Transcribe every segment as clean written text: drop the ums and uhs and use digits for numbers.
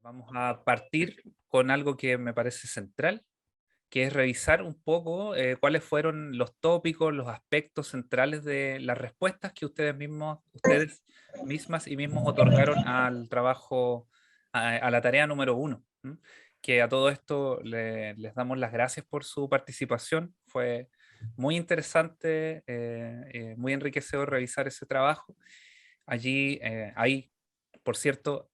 Vamos a partir con algo que me parece central, que es revisar un poco cuáles fueron los tópicos, los aspectos centrales de las respuestas que ustedes mismas y mismos otorgaron al trabajo, a la tarea número uno. ¿M? Que a todo esto les damos las gracias por su participación. Fue muy interesante, muy enriquecedor revisar ese trabajo. Allí hay, por cierto,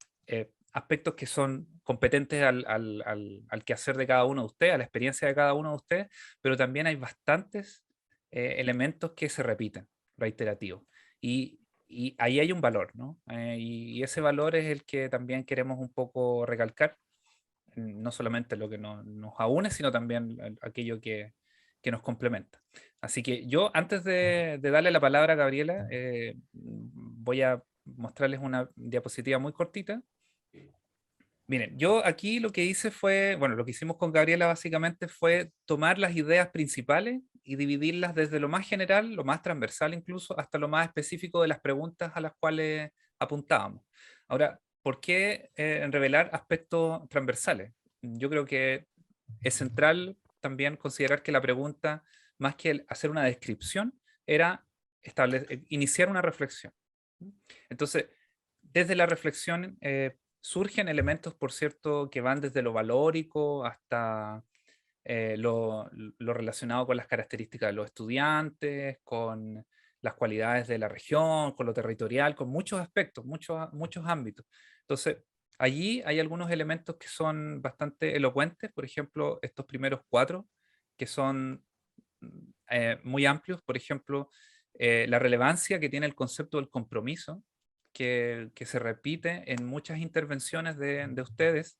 aspectos que son competentes al quehacer de cada uno de ustedes, a la experiencia de cada uno de ustedes, pero también hay bastantes elementos que se repiten, reiterativos. Y ahí hay un valor, ¿no? Y ese valor es el que también queremos un poco recalcar, no solamente lo que nos aúne, sino también aquello que nos complementa. Así que yo, antes de darle la palabra a Gabriela, voy a mostrarles una diapositiva muy cortita. Miren, yo aquí lo que hice fue, bueno, lo que hicimos con Gabriela básicamente fue tomar las ideas principales y dividirlas desde lo más general, lo más transversal incluso, hasta lo más específico de las preguntas a las cuales apuntábamos. Ahora, ¿por qué revelar aspectos transversales? Yo creo que es central también considerar que la pregunta, más que hacer una descripción, era iniciar una reflexión. Entonces, desde la reflexión surgen elementos, por cierto, que van desde lo valórico hasta lo relacionado con las características de los estudiantes, con las cualidades de la región, con lo territorial, con muchos aspectos, muchos ámbitos. Entonces, allí hay algunos elementos que son bastante elocuentes, por ejemplo, estos primeros cuatro, que son muy amplios, por ejemplo, la relevancia que tiene el concepto del compromiso, que se repite en muchas intervenciones de ustedes,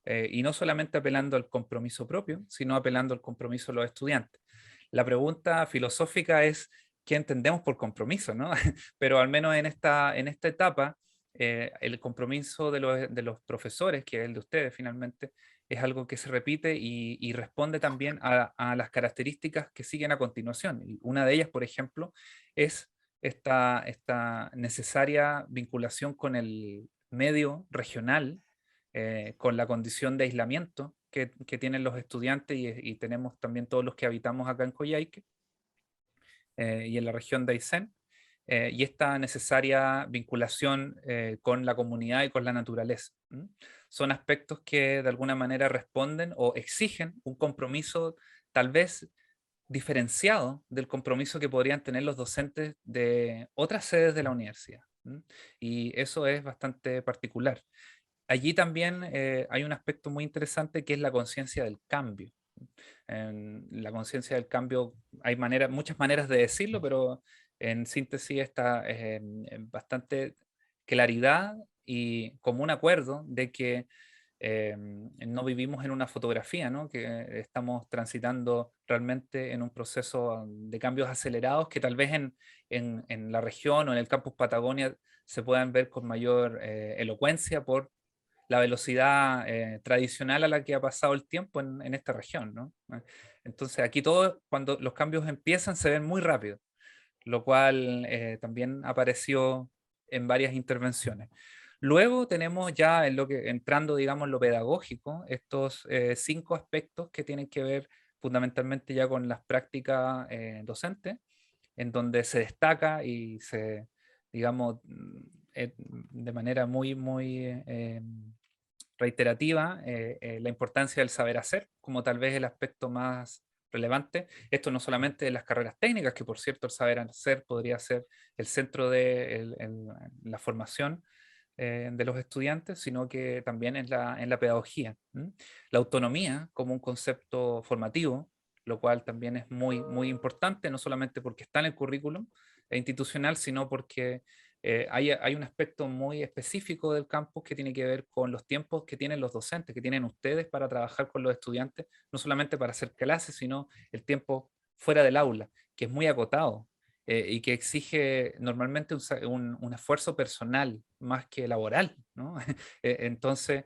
y no solamente apelando al compromiso propio, sino apelando al compromiso de los estudiantes. La pregunta filosófica es, ¿qué entendemos por compromiso? ¿No? Pero al menos en esta etapa, el compromiso de los profesores, que es el de ustedes finalmente, es algo que se repite y responde también a las características que siguen a continuación. Y una de ellas, por ejemplo, es esta necesaria vinculación con el medio regional, con la condición de aislamiento que tienen los estudiantes y tenemos también todos los que habitamos acá en Coyhaique y en la región de Aysén, y esta necesaria vinculación con la comunidad y con la naturaleza. ¿M? Son aspectos que de alguna manera responden o exigen un compromiso tal vez diferenciado del compromiso que podrían tener los docentes de otras sedes de la universidad. ¿M? Y eso es bastante particular. Allí también hay un aspecto muy interesante que es la conciencia del cambio. En la conciencia del cambio hay muchas maneras de decirlo, pero en síntesis está en bastante claridad y común acuerdo de que no vivimos en una fotografía, ¿no? Que estamos transitando realmente en un proceso de cambios acelerados que tal vez en la región o en el campus Patagonia se puedan ver con mayor elocuencia por la velocidad tradicional a la que ha pasado el tiempo en esta región, ¿no? Entonces aquí todo, cuando los cambios empiezan, se ven muy rápido, lo cual también apareció en varias intervenciones. Luego tenemos ya en lo que, entrando, digamos, en lo pedagógico, estos 5 aspectos que tienen que ver fundamentalmente ya con las prácticas docentes, en donde se destaca y se, digamos, de manera muy reiterativa la importancia del saber hacer, como tal vez el aspecto más relevante. Esto no solamente de las carreras técnicas, que por cierto el saber hacer podría ser el centro de la formación de los estudiantes, sino que también en la pedagogía. ¿M? La autonomía como un concepto formativo, lo cual también es muy importante, no solamente porque está en el currículum institucional, sino porque hay un aspecto muy específico del campus que tiene que ver con los tiempos que tienen los docentes, que tienen ustedes para trabajar con los estudiantes, no solamente para hacer clases, sino el tiempo fuera del aula, que es muy acotado y que exige normalmente un esfuerzo personal más que laboral, ¿no? Entonces,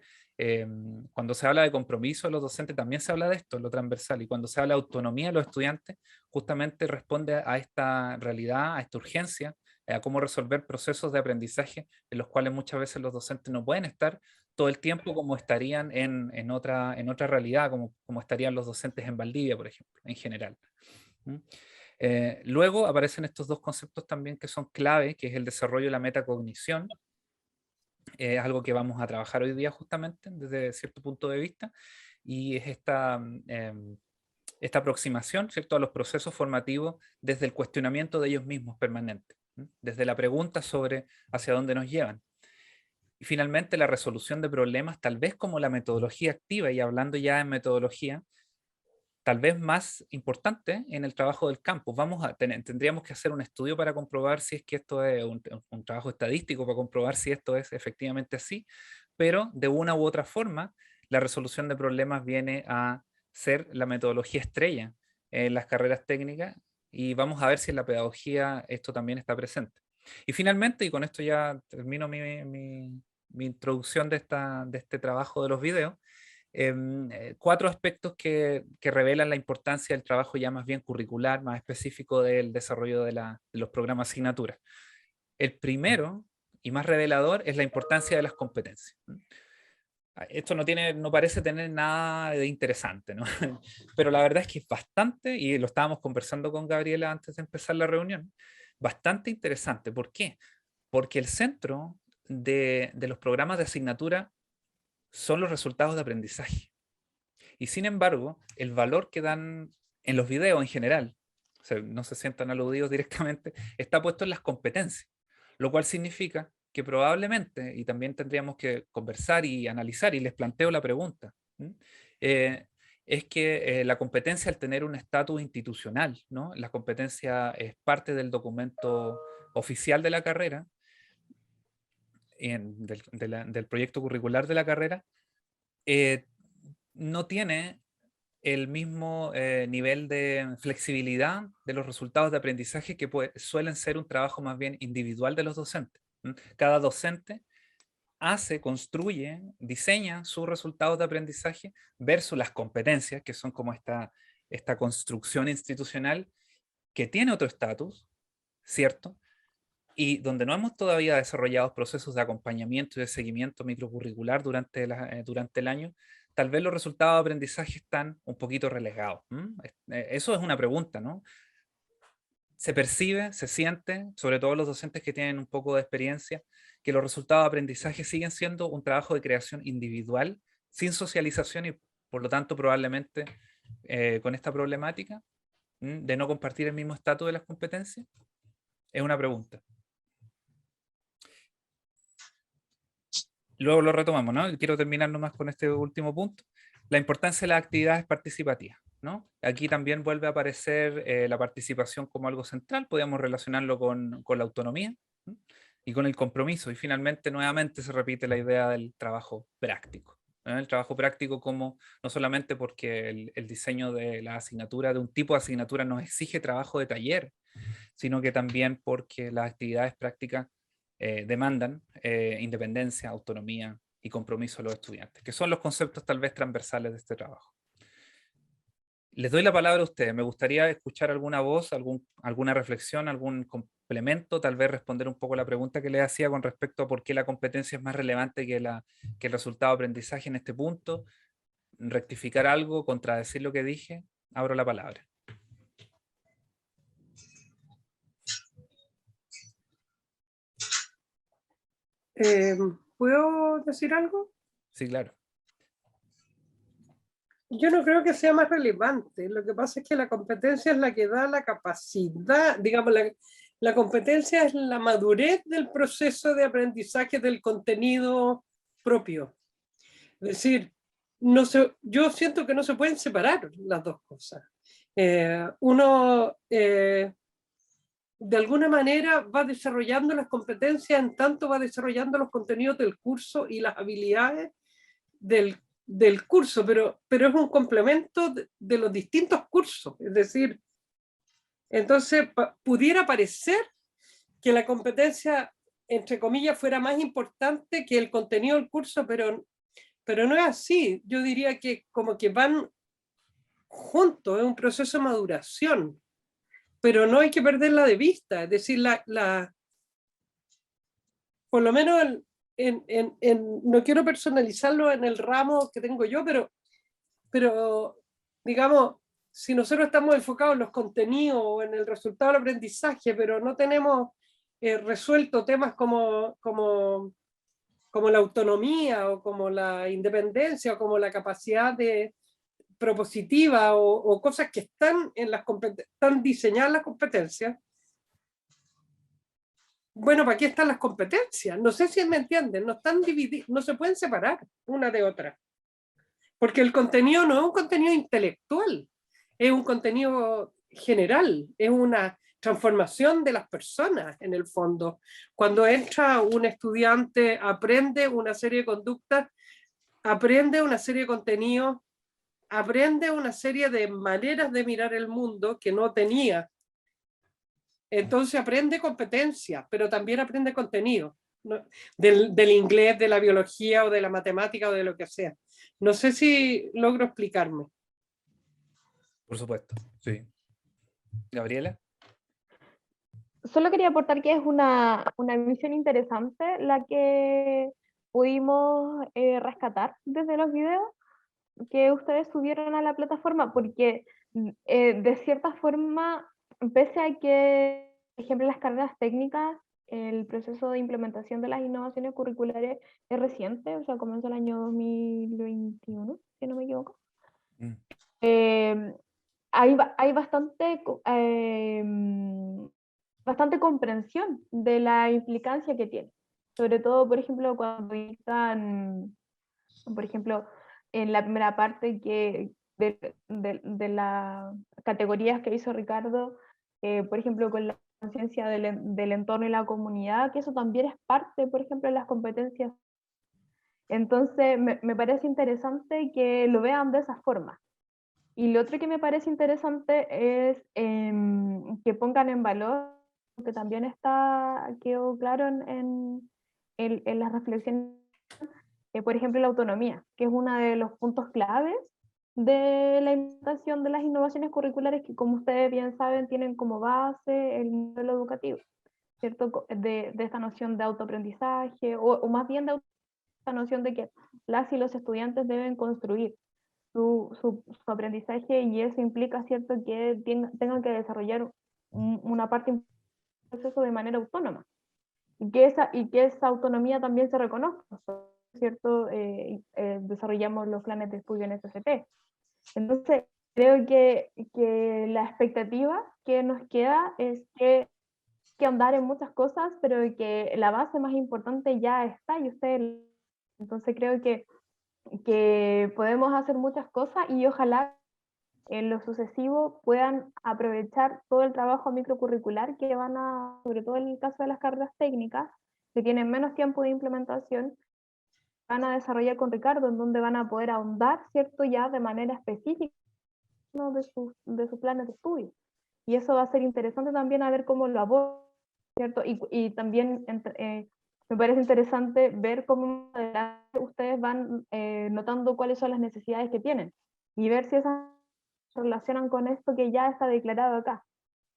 cuando se habla de compromiso de los docentes, también se habla de esto, lo transversal, y cuando se habla de autonomía de los estudiantes, justamente responde a esta realidad, a esta urgencia, a cómo resolver procesos de aprendizaje en los cuales muchas veces los docentes no pueden estar todo el tiempo como estarían en otra realidad, como estarían los docentes en Valdivia, por ejemplo, en general. ¿Mm? Luego aparecen estos dos conceptos también que son clave, que es el desarrollo de la metacognición, es algo que vamos a trabajar hoy día justamente desde cierto punto de vista, y es esta aproximación, ¿cierto?, a los procesos formativos desde el cuestionamiento de ellos mismos permanente, desde la pregunta sobre hacia dónde nos llevan. Y finalmente la resolución de problemas, tal vez como la metodología activa, y hablando ya en metodología, tal vez más importante en el trabajo del campo. Tendríamos que hacer un estudio para comprobar si es que esto es un trabajo estadístico, para comprobar si esto es efectivamente así, pero de una u otra forma, la resolución de problemas viene a ser la metodología estrella en las carreras técnicas, y vamos a ver si en la pedagogía esto también está presente. Y finalmente, y con esto ya termino mi introducción de este trabajo de los videos, 4 aspectos que revelan la importancia del trabajo ya más bien curricular, más específico del desarrollo de los programas asignaturas. El primero y más revelador es la importancia de las competencias. Esto no parece tener nada de interesante, ¿no? Pero la verdad es que es bastante, y lo estábamos conversando con Gabriela antes de empezar la reunión, bastante interesante. ¿Por qué? Porque el centro de los programas de asignatura son los resultados de aprendizaje. Y sin embargo, el valor que dan en los videos en general, o sea, no se sientan aludidos directamente, está puesto en las competencias, lo cual significa que probablemente, y también tendríamos que conversar y analizar, y les planteo la pregunta, eh, es que la competencia, al tener un estatus institucional, ¿no? La competencia es parte del documento oficial de la carrera, del proyecto curricular de la carrera, eh, no tiene el mismo nivel de flexibilidad de los resultados de aprendizaje que suelen ser un trabajo más bien individual de los docentes. Cada docente construye, diseña sus resultados de aprendizaje versus las competencias, que son como esta construcción institucional que tiene otro estatus, ¿cierto? Y donde no hemos todavía desarrollado procesos de acompañamiento y de seguimiento microcurricular durante el año, tal vez los resultados de aprendizaje están un poquito relegados. Eso es una pregunta, ¿no? Se percibe, se siente, sobre todo los docentes que tienen un poco de experiencia, que los resultados de aprendizaje siguen siendo un trabajo de creación individual, sin socialización, y por lo tanto probablemente con esta problemática de no compartir el mismo estatus de las competencias. Es una pregunta. Luego lo retomamos, ¿no? Quiero terminar nomás con este último punto. La importancia de las actividades participativas, ¿no? Aquí también vuelve a aparecer la participación como algo central, podríamos relacionarlo con la autonomía, ¿no? Y con el compromiso. Y finalmente, nuevamente, se repite la idea del trabajo práctico, ¿no? El trabajo práctico como no solamente porque el diseño de la asignatura, de un tipo de asignatura, nos exige trabajo de taller, sino que también porque las actividades prácticas demandan independencia, autonomía y compromiso de los estudiantes, que son los conceptos tal vez transversales de este trabajo. Les doy la palabra a ustedes. Me gustaría escuchar alguna voz, alguna reflexión, algún complemento, tal vez responder un poco la pregunta que les hacía con respecto a por qué la competencia es más relevante que el resultado de aprendizaje en este punto, rectificar algo, contradecir lo que dije. Abro la palabra. ¿Puedo decir algo? Sí, claro. Yo no creo que sea más relevante. Lo que pasa es que la competencia es la que da la capacidad, digamos, la competencia es la madurez del proceso de aprendizaje del contenido propio. Es decir, yo siento que no se pueden separar las dos cosas. Uno, de alguna manera, va desarrollando las competencias en tanto va desarrollando los contenidos del curso y las habilidades del curso, pero es un complemento de los distintos cursos. Es decir, entonces pudiera parecer que la competencia, entre comillas, fuera más importante que el contenido del curso, pero no es así. Yo diría que como que van juntos, es un proceso de maduración, pero no hay que perderla de vista. Es decir, por lo menos no quiero personalizarlo en el ramo que tengo yo, pero digamos, si nosotros estamos enfocados en los contenidos o en el resultado del aprendizaje, pero no tenemos resuelto temas como la autonomía o como la independencia o como la capacidad propositiva o cosas que están están diseñadas en las competencias. Bueno, ¿para qué están las competencias? No sé si me entienden, no están divididas, no se pueden separar una de otra. Porque el contenido no es un contenido intelectual, es un contenido general, es una transformación de las personas en el fondo. Cuando entra un estudiante, aprende una serie de conductas, aprende una serie de contenidos, aprende una serie de maneras de mirar el mundo que no tenía. Entonces aprende competencias, pero también aprende contenido, ¿no? Del inglés, de la biología o de la matemática o de lo que sea. No sé si logro explicarme. Por supuesto, sí. Gabriela. Solo quería aportar que es una visión interesante la que pudimos rescatar desde los videos que ustedes subieron a la plataforma, porque de cierta forma, pese a que, por ejemplo, las carreras técnicas, el proceso de implementación de las innovaciones curriculares es reciente, o sea, comenzó el año 2021, si no me equivoco. Mm. Hay bastante comprensión de la implicancia que tiene. Sobre todo, por ejemplo, cuando están, por ejemplo, en la primera parte de las categorías que hizo Ricardo, por ejemplo, con la conciencia del entorno y la comunidad, que eso también es parte, por ejemplo, de las competencias. Entonces, me parece interesante que lo vean de esa forma. Y lo otro que me parece interesante es que pongan en valor, que también quedó claro en las reflexiones, por ejemplo, la autonomía, que es uno de los puntos claves de la implementación de las innovaciones curriculares que, como ustedes bien saben, tienen como base el modelo educativo, ¿cierto? De esta noción de autoaprendizaje, o más bien de esta noción de que las y los estudiantes deben construir su aprendizaje, y eso implica, ¿cierto?, que tengan que desarrollar una parte del proceso de manera autónoma, y que esa autonomía también se reconozca, ¿cierto? Desarrollamos los planes de estudio en SCT. Entonces, creo que la expectativa que nos queda es que andar en muchas cosas, pero que la base más importante ya está, y ustedes, entonces creo que podemos hacer muchas cosas, y ojalá en lo sucesivo puedan aprovechar todo el trabajo microcurricular que sobre todo en el caso de las carreras técnicas, que tienen menos tiempo de implementación, van a desarrollar con Ricardo, en donde van a poder ahondar, ¿cierto?, ya de manera específica, ¿no?, de sus planes de estudio. Y eso va a ser interesante también a ver cómo lo abordan, ¿cierto? Y también me parece interesante ver cómo ustedes van notando cuáles son las necesidades que tienen, y ver si esas se relacionan con esto que ya está declarado acá,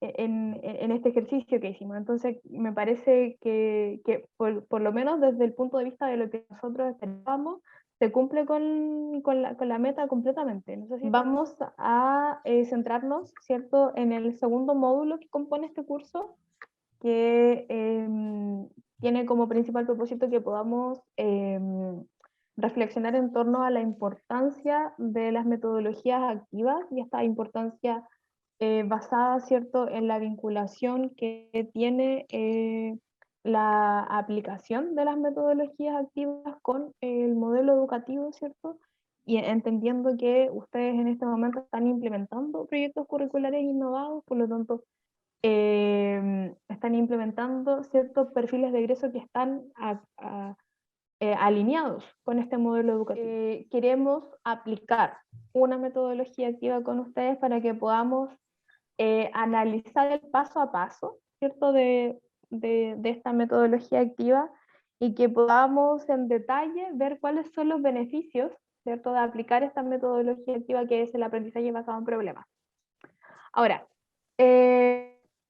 en este ejercicio que hicimos. Entonces, me parece que por lo menos desde el punto de vista de lo que nosotros esperábamos, se cumple con la meta completamente. No sé si vamos a centrarnos, ¿cierto?, en el segundo módulo que compone este curso, que tiene como principal propósito que podamos reflexionar en torno a la importancia de las metodologías activas, y esta importancia basada, ¿cierto?, en la vinculación que tiene la aplicación de las metodologías activas con el modelo educativo, ¿cierto? Y entendiendo que ustedes en este momento están implementando proyectos curriculares innovados, por lo tanto, están implementando ciertos perfiles de egreso que están alineados con este modelo educativo. Queremos aplicar una metodología activa con ustedes para que podamos analizar el paso a paso, ¿cierto?, de esta metodología activa, y que podamos en detalle ver cuáles son los beneficios, ¿cierto?, de aplicar esta metodología activa, que es el aprendizaje basado en problemas. Ahora,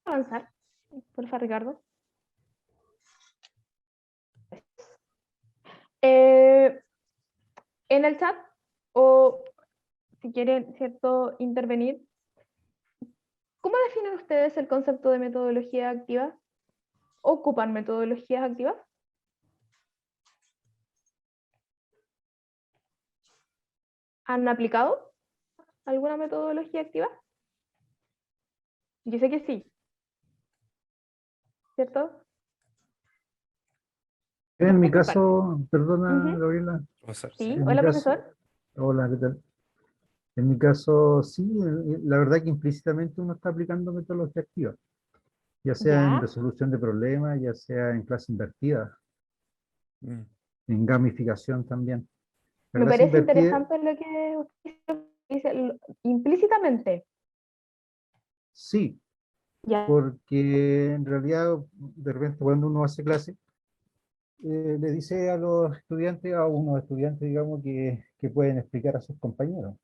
avanzar, por favor, Ricardo. En el chat, o si quieren, ¿cierto?, intervenir, ¿cómo definen ustedes el concepto de metodología activa? ¿Ocupan metodologías activas? ¿Han aplicado alguna metodología activa? Yo sé que sí, ¿cierto? En mi Por parte. caso, perdona, Ujú. Gabriela, Profesor, Sí, en mi hola, caso, profesor. hola, ¿qué tal? En mi caso, sí, la verdad que implícitamente uno está aplicando metodología activa, ya sea en Ya, resolución de problemas, ya sea en clase invertida, Mm. en gamificación también. La me clase parece invertida, interesante lo que usted dice implícitamente. sí, Ya. porque en realidad, de repente cuando uno hace clase, le dice a los estudiantes, a unos estudiantes, digamos, que pueden explicar a sus compañeros.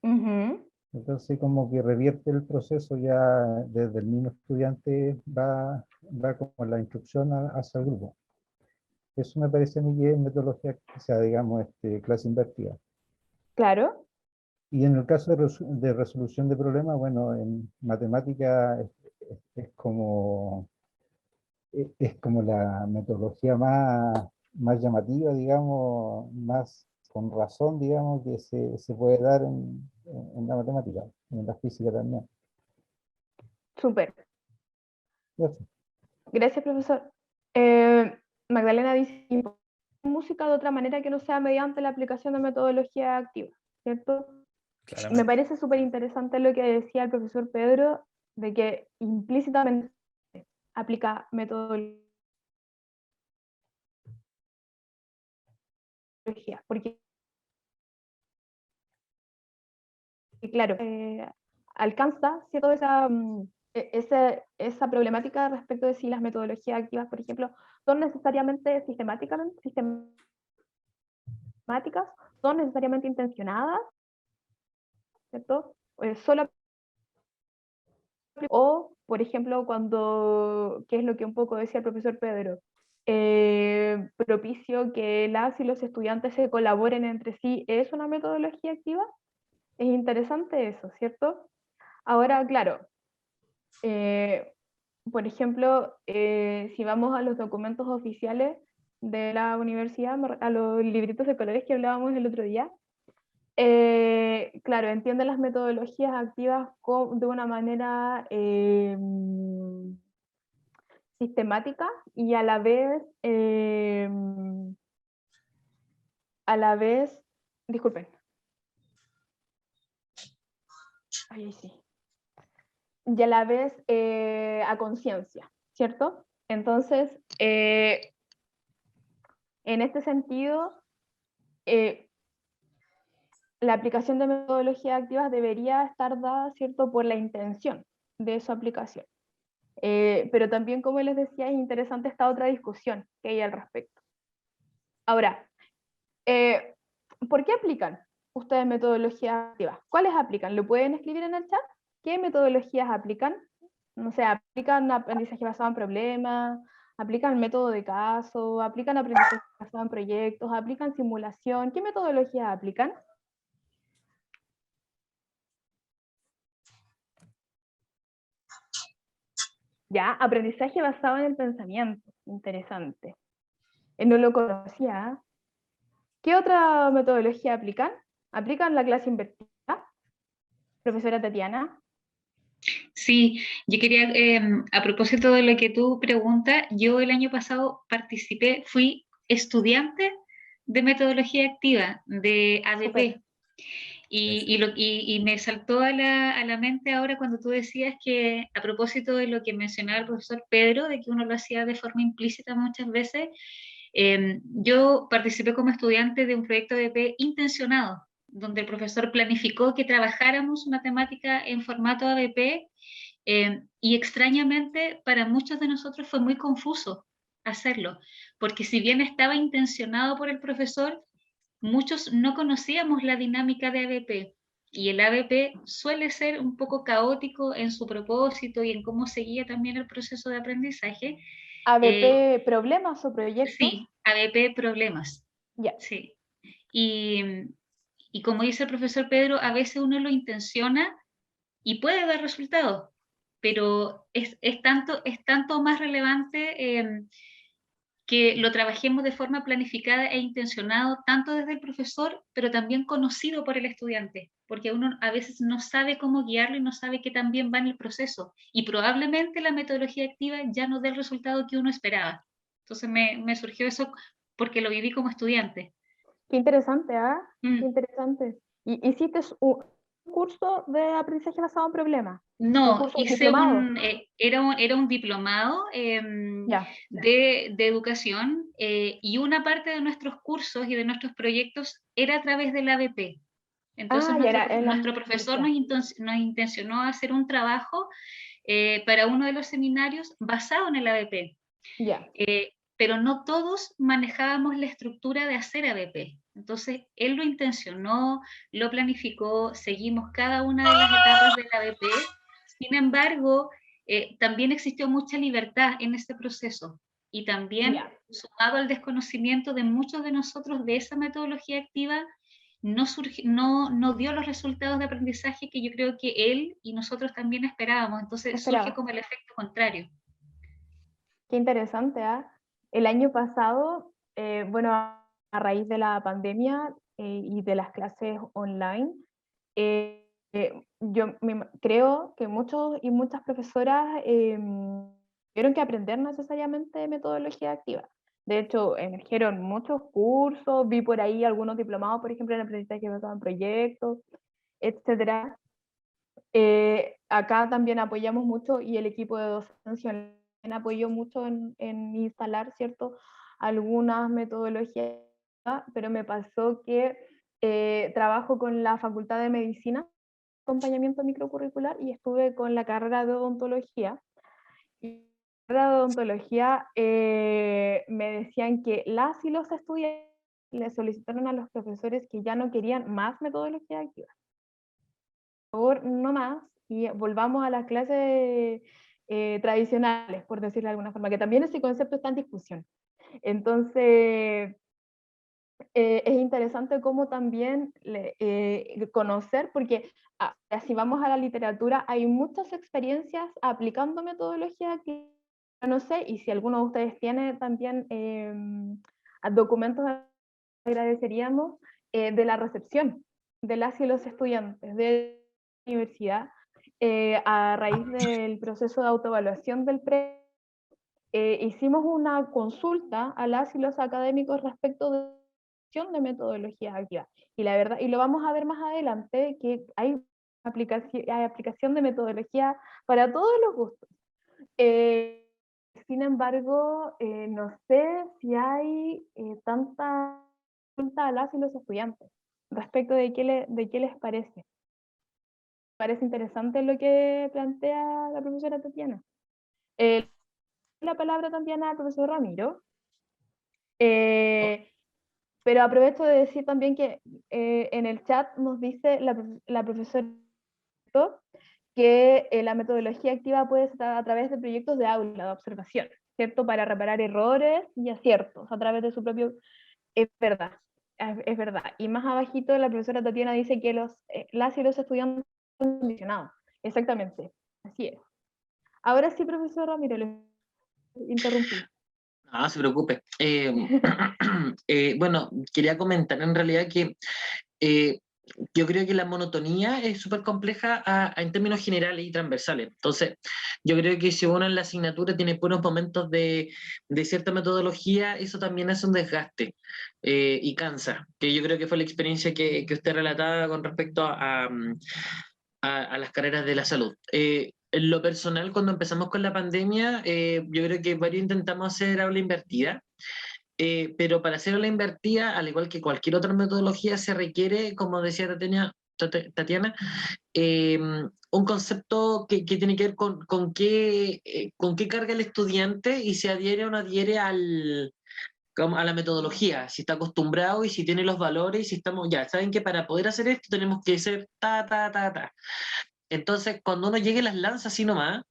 Ujú. Entonces como que revierte el proceso ya desde el mismo estudiante va como la instrucción hacia el grupo. Eso me parece a mí que es metodología, o sea, digamos, clase invertida. Claro. Y en el caso de resolución de problemas, bueno, en matemática es como, es como la metodología más llamativa, digamos, más con razón, digamos, que se puede dar en la matemática, en la física también. Súper. Eso. Gracias, profesor. Magdalena dice, música de otra manera que no sea mediante la aplicación de metodología activa, ¿cierto? Me claramente. parece súper interesante lo que decía el profesor Pedro, de que implícitamente aplica metodología, porque, claro, alcanza, ¿cierto?, esa problemática respecto de si las metodologías activas, por ejemplo, son necesariamente sistemáticas, son necesariamente intencionadas, ¿cierto? Solo, o, por ejemplo, cuando, que es lo que un poco decía el profesor Pedro, propicio que las y los estudiantes se colaboren entre sí, ¿es una metodología activa? Es interesante eso, ¿cierto? Ahora, claro, por ejemplo, si vamos a los documentos oficiales de la universidad, a los libritos de colores que hablábamos el otro día, claro, entienden las metodologías activas de una manera sistemática y a la vez, disculpen, ay, sí, y a la vez a conciencia, ¿cierto? Entonces, en este sentido, la aplicación de metodologías activas debería estar dada, ¿cierto?, por la intención de su aplicación. Pero también, como les decía, es interesante esta otra discusión que hay al respecto. Ahora, ¿por qué aplican ustedes metodologías activas? ¿Cuáles aplican? ¿Lo pueden escribir en el chat? ¿Qué metodologías aplican? No sé, ¿aplican aprendizaje basado en problemas? ¿Aplican método de caso? ¿Aplican aprendizaje basado en proyectos? ¿Aplican simulación? ¿Qué metodologías aplican? Ya, aprendizaje basado en el pensamiento. Interesante. No lo conocía. ¿Qué otra metodología aplican? ¿Aplican la clase invertida? Profesora Tatiana. Sí, yo quería, a propósito de lo que tú preguntas, yo el año pasado participé, fui estudiante de metodología activa, de ADP, Súper. y me saltó a la mente ahora cuando tú decías que, a propósito de lo que mencionaba el profesor Pedro, de que uno lo hacía de forma implícita muchas veces, yo participé como estudiante de un proyecto ADP intencionado, donde el profesor planificó que trabajáramos una temática en formato ADP, y extrañamente para muchos de nosotros fue muy confuso hacerlo, porque si bien estaba intencionado por el profesor, muchos no conocíamos la dinámica de ABP, y el ABP suele ser un poco caótico en su propósito y en cómo seguía también el proceso de aprendizaje. ABP, problemas o proyectos. Sí, ABP problemas. Ya. Sí. Y como dice el profesor Pedro, a veces uno lo intenciona y puede dar resultados, pero es tanto más relevante que lo trabajemos de forma planificada e intencionado, tanto desde el profesor, pero también conocido por el estudiante, porque uno a veces no sabe cómo guiarlo y no sabe qué tan bien va en el proceso, y probablemente la metodología activa ya no dé el resultado que uno esperaba. Entonces me surgió eso porque lo viví como estudiante. Qué interesante, ¿ah? Qué Mm. interesante. ¿Y hiciste un curso de aprendizaje basado en problemas? ¿Un No, curso diplomado? era un diplomado Ya. de educación y una parte de nuestros cursos y de nuestros proyectos era a través del ABP. Entonces Ah, ya era en la nuestro profesor universidad. nos intencionó a hacer un trabajo para uno de los seminarios basado en el ABP. Ya. Pero no todos manejábamos la estructura de hacer ABP. Entonces, él lo intencionó, lo planificó, seguimos cada una de las etapas del ABP. Sin embargo, también existió mucha libertad en este proceso y también, Ya. sumado al desconocimiento de muchos de nosotros de esa metodología activa, no dio los resultados de aprendizaje que yo creo que él y nosotros también esperábamos. Entonces, surge Esperaba. como el efecto contrario. Qué interesante, ¿ah? El año pasado, bueno, a raíz de la pandemia y de las clases online, creo que muchos y muchas profesoras tuvieron que aprender necesariamente metodología activa. De hecho, emergieron muchos cursos, vi por ahí algunos diplomados, por ejemplo, en aprendizaje basado en proyectos, etcétera. Acá también apoyamos mucho y el equipo de docencia online apoyó mucho en instalar, ¿cierto?, algunas metodologías, pero me pasó que trabajo con la Facultad de Medicina, acompañamiento microcurricular, y estuve con la carrera de odontología. Y en la carrera de odontología me decían que las y los estudiantes le solicitaron a los profesores que ya no querían más metodología activa. Por favor, no más, y volvamos a las clases tradicionales, por decirlo de alguna forma, que también ese concepto está en discusión. Entonces, es interesante cómo también conocer, porque si vamos a la literatura, hay muchas experiencias aplicando metodología que no sé, y si alguno de ustedes tiene también documentos, agradeceríamos, de la recepción de las y los estudiantes de la universidad a raíz del proceso de autoevaluación del hicimos una consulta a las y los académicos respecto de metodologías activas. Y la verdad, y lo vamos a ver más adelante, que hay aplicación de metodología para todos los gustos. Sin embargo, no sé si hay tanta consulta a las y los estudiantes respecto de qué les parece. Parece interesante lo que plantea la profesora Tatiana. La palabra también al profesor Ramiro. Pero aprovecho de decir también que en el chat nos dice la profesora que la metodología activa puede ser a través de proyectos de aula, de observación, ¿cierto? Para reparar errores y aciertos a través de su propio... Es verdad, es verdad. Y más abajito la profesora Tatiana dice que las y los estudiantes son condicionados. Exactamente, así es. Ahora sí, profesor Ramiro, le interrumpí. No se preocupe. Bueno, quería comentar en realidad que yo creo que la monotonía es súper compleja en términos generales y transversales. Entonces, yo creo que si uno en la asignatura tiene buenos momentos de cierta metodología, eso también hace un desgaste y cansa, que yo creo que fue la experiencia que usted relataba con respecto a las carreras de la salud. En lo personal, cuando empezamos con la pandemia, yo creo que varios intentamos hacer aula invertida, pero para hacer aula invertida, al igual que cualquier otra metodología, se requiere, como decía Tatiana, un concepto que tiene que ver con qué carga el estudiante y se adhiere o no adhiere a la metodología, si está acostumbrado y si tiene los valores y si estamos, ya, saben que para poder hacer esto tenemos que ser ta. Entonces, cuando uno llegue a las lanzas así nomás,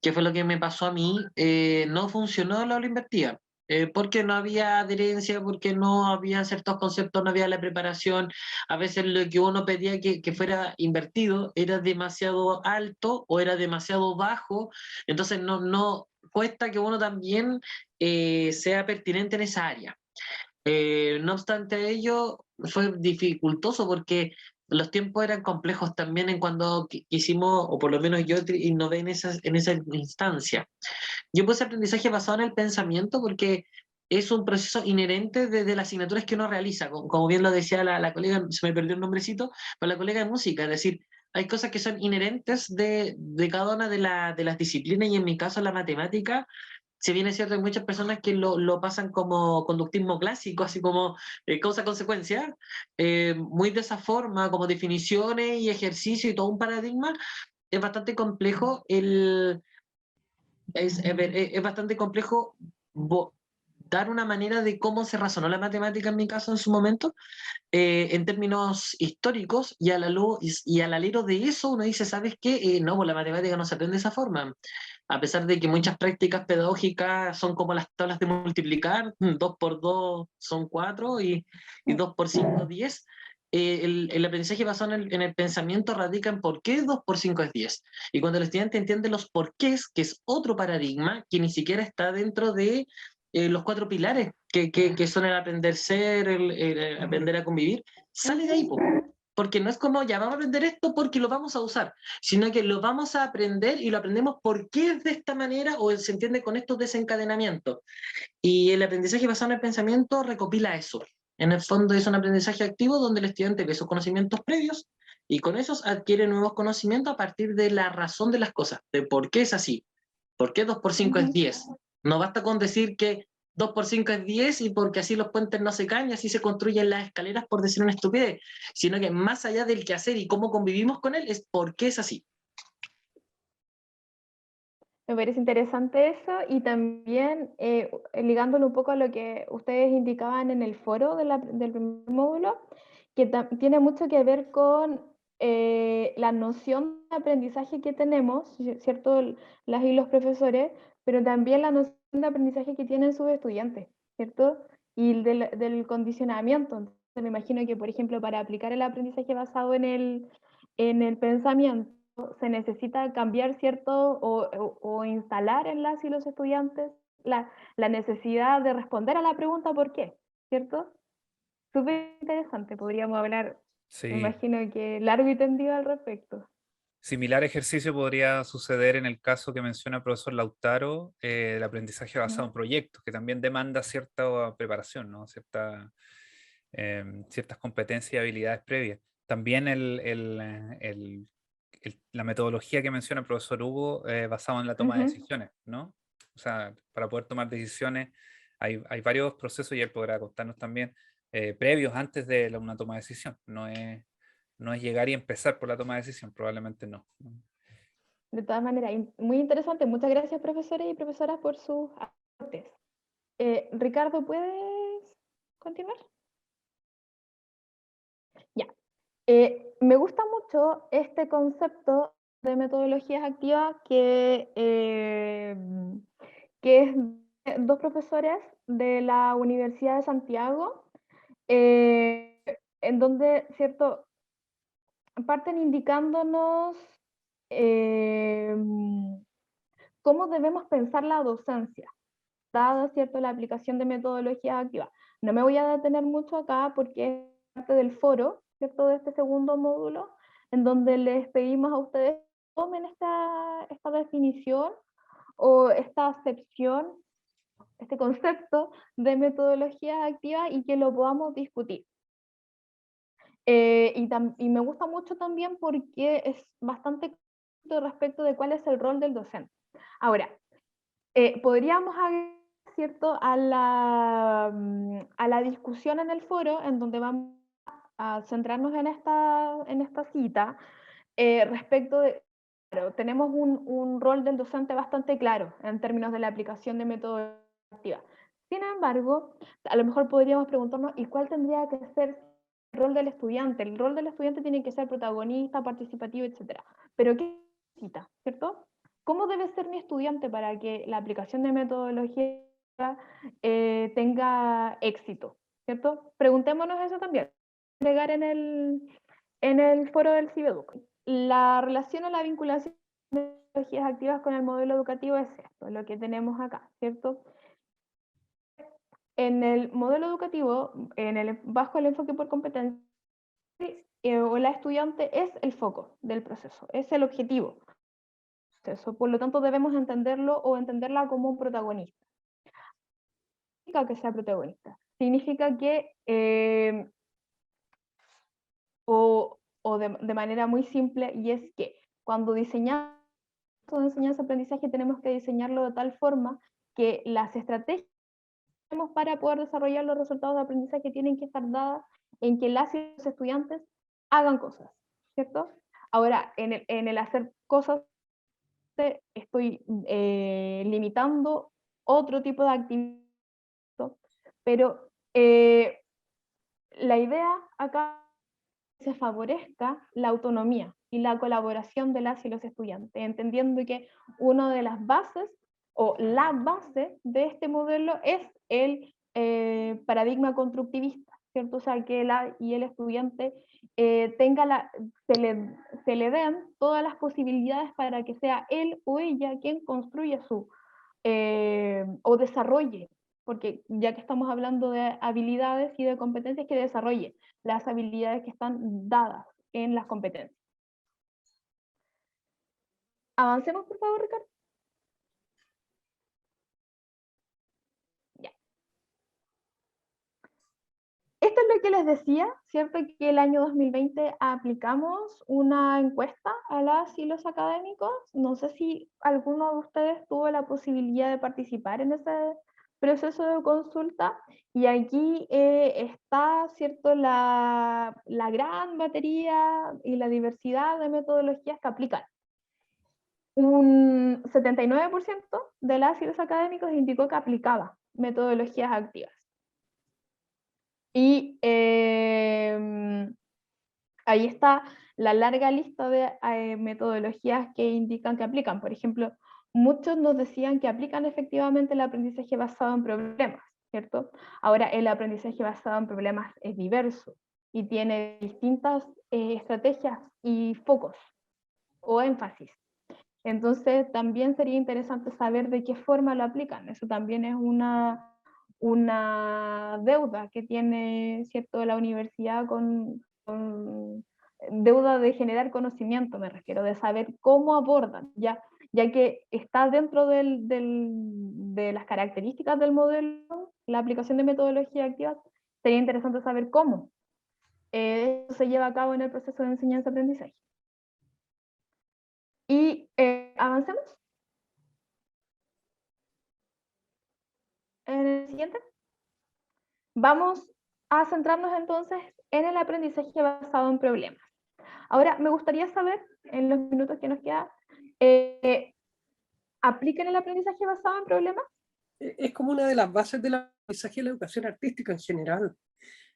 que fue lo que me pasó a mí, no funcionó la aula invertida. porque no había adherencia, porque no había ciertos conceptos, no había la preparación. A veces lo que uno pedía que fuera invertido era demasiado alto o era demasiado bajo, entonces no cuesta que uno también sea pertinente en esa área. No obstante ello, fue dificultoso porque los tiempos eran complejos también en cuando quisimos, o por lo menos yo innové en esa instancia. Yo puse aprendizaje basado en el pensamiento porque es un proceso inherente de las asignaturas que uno realiza, como bien lo decía la colega, se me perdió el nombrecito, pero la colega de música, es decir, hay cosas que son inherentes de cada una de las disciplinas y en mi caso la matemática, si bien es cierto, hay muchas personas que lo pasan como conductismo clásico, así como causa-consecuencia, muy de esa forma, como definiciones y ejercicio y todo un paradigma, es bastante complejo es bastante complejo dar una manera de cómo se razonó la matemática en mi caso en su momento, en términos históricos, y a la luz y al alero de eso uno dice, ¿sabes qué? No, pues la matemática no se aprende de esa forma. A pesar de que muchas prácticas pedagógicas son como las tablas de multiplicar, 2 por 2 son 4 y 2 por 5 10. El aprendizaje basado en el pensamiento radica en por qué 2 por 5 es 10. Y cuando el estudiante entiende los porqués, que es otro paradigma que ni siquiera está dentro de los 4 pilares, que son el aprender ser, el aprender a convivir, sale de ahí, porque no es como ya vamos a aprender esto porque lo vamos a usar, sino que lo vamos a aprender y lo aprendemos porque es de esta manera o se entiende con estos desencadenamientos. Y el aprendizaje basado en el pensamiento recopila eso. En el fondo es un aprendizaje activo donde el estudiante ve sus conocimientos previos y con esos adquiere nuevos conocimientos a partir de la razón de las cosas, de por qué es así, por qué 2 por 5 es 10. No basta con decir que 2 por 5 es 10 y porque así los puentes no se caen y así se construyen las escaleras por decir una estupidez, sino que más allá del quehacer y cómo convivimos con él es por qué es así. Me parece interesante eso y también ligándolo un poco a lo que ustedes indicaban en el foro del primer módulo, que tiene mucho que ver con la noción de aprendizaje que tenemos, ¿cierto? Las y los profesores, pero también la noción de aprendizaje que tienen sus estudiantes, ¿cierto? Y del condicionamiento. Entonces, me imagino que, por ejemplo, para aplicar el aprendizaje basado en el pensamiento, se necesita cambiar, ¿cierto? O instalar en las y los estudiantes la necesidad de responder a la pregunta ¿por qué? ¿Cierto? Súper interesante, podríamos hablar, me Sí. imagino que largo y tendido al respecto. Similar ejercicio podría suceder en el caso que menciona el profesor Lautaro, el aprendizaje basado en proyectos, que también demanda cierta preparación, ¿no? Ciertas competencias y habilidades previas. También la metodología que menciona el profesor Hugo, basado en la toma de decisiones, ¿no? O sea, para poder tomar decisiones hay varios procesos y él podrá contarnos también previos antes de una toma de decisión. No es llegar y empezar por la toma de decisión, probablemente no. De todas maneras, muy interesante. Muchas gracias, profesores y profesoras, por sus aportes. Ricardo, ¿puedes continuar? Ya. Me gusta mucho este concepto de metodologías activas que es de dos profesores de la Universidad de Santiago, en donde, ¿cierto?, parten indicándonos cómo debemos pensar la docencia, dada, ¿cierto?, la aplicación de metodologías activas. No me voy a detener mucho acá porque es parte del foro, ¿cierto?, de este segundo módulo, en donde les pedimos a ustedes que tomen esta definición o esta acepción, este concepto de metodologías activas y que lo podamos discutir. Y me gusta mucho también porque es bastante respecto de cuál es el rol del docente. Ahora, podríamos agregar, ¿cierto?, a la discusión en el foro, en donde vamos a centrarnos en esta cita, respecto de, claro, tenemos un rol del docente bastante claro en términos de la aplicación de metodología activa. Sin embargo, a lo mejor podríamos preguntarnos, ¿y cuál tendría que ser el rol del estudiante? El rol del estudiante tiene que ser protagonista, participativo, etc. Pero ¿qué necesita, cierto? ¿Cómo debe ser mi estudiante para que la aplicación de metodología tenga éxito, ¿cierto? Preguntémonos eso también. Agregar en el foro del Cibeduc. La relación o la vinculación de tecnologías activas con el modelo educativo es esto, lo que tenemos acá, ¿cierto? En el modelo educativo, bajo el enfoque por competencia, o la estudiante es el foco del proceso, es el objetivo. Por lo tanto, debemos entenderlo o entenderla como un protagonista. Significa que sea protagonista. Significa que, de manera muy simple, y es que cuando diseñamos de enseñanza-aprendizaje tenemos que diseñarlo de tal forma que las estrategias para poder desarrollar los resultados de aprendizaje tienen que estar dadas en que las y los estudiantes hagan cosas, ¿cierto? Ahora, en el hacer cosas, estoy limitando otro tipo de actividad, pero la idea acá es que se favorezca la autonomía y la colaboración de las y los estudiantes, entendiendo que una de las bases o la base de este modelo es el paradigma constructivista, ¿cierto? O sea, que la y el estudiante se le den todas las posibilidades para que sea él o ella quien construya o desarrolle, porque ya que estamos hablando de habilidades y de competencias, que desarrolle las habilidades que están dadas en las competencias. Avancemos, por favor, Ricardo. Ya. Esto es lo que les decía, ¿cierto? Que el año 2020 aplicamos una encuesta a las y los académicos. No sé si alguno de ustedes tuvo la posibilidad de participar en ese proceso de consulta, y aquí está, ¿cierto?, la gran batería y la diversidad de metodologías que aplican. Un 79% de las y los académicos indicó que aplicaba metodologías activas. Y ahí está la larga lista de metodologías que indican que aplican. Por ejemplo, muchos nos decían que aplican efectivamente el aprendizaje basado en problemas, ¿cierto? Ahora, el aprendizaje basado en problemas es diverso y tiene distintas estrategias y focos o énfasis. Entonces, también sería interesante saber de qué forma lo aplican. Eso también es una deuda que tiene, ¿cierto?, la universidad con deuda de generar conocimiento, me refiero, de saber cómo abordan, ya que está dentro de las características del modelo, la aplicación de metodología activa. Sería interesante saber cómo eso se lleva a cabo en el proceso de enseñanza-aprendizaje. Y avancemos. En el siguiente. Vamos a centrarnos entonces en el aprendizaje basado en problemas. Ahora, me gustaría saber, en los minutos que nos quedan, ¿aplican el aprendizaje basado en problemas? Es como una de las bases del aprendizaje de la educación artística en general.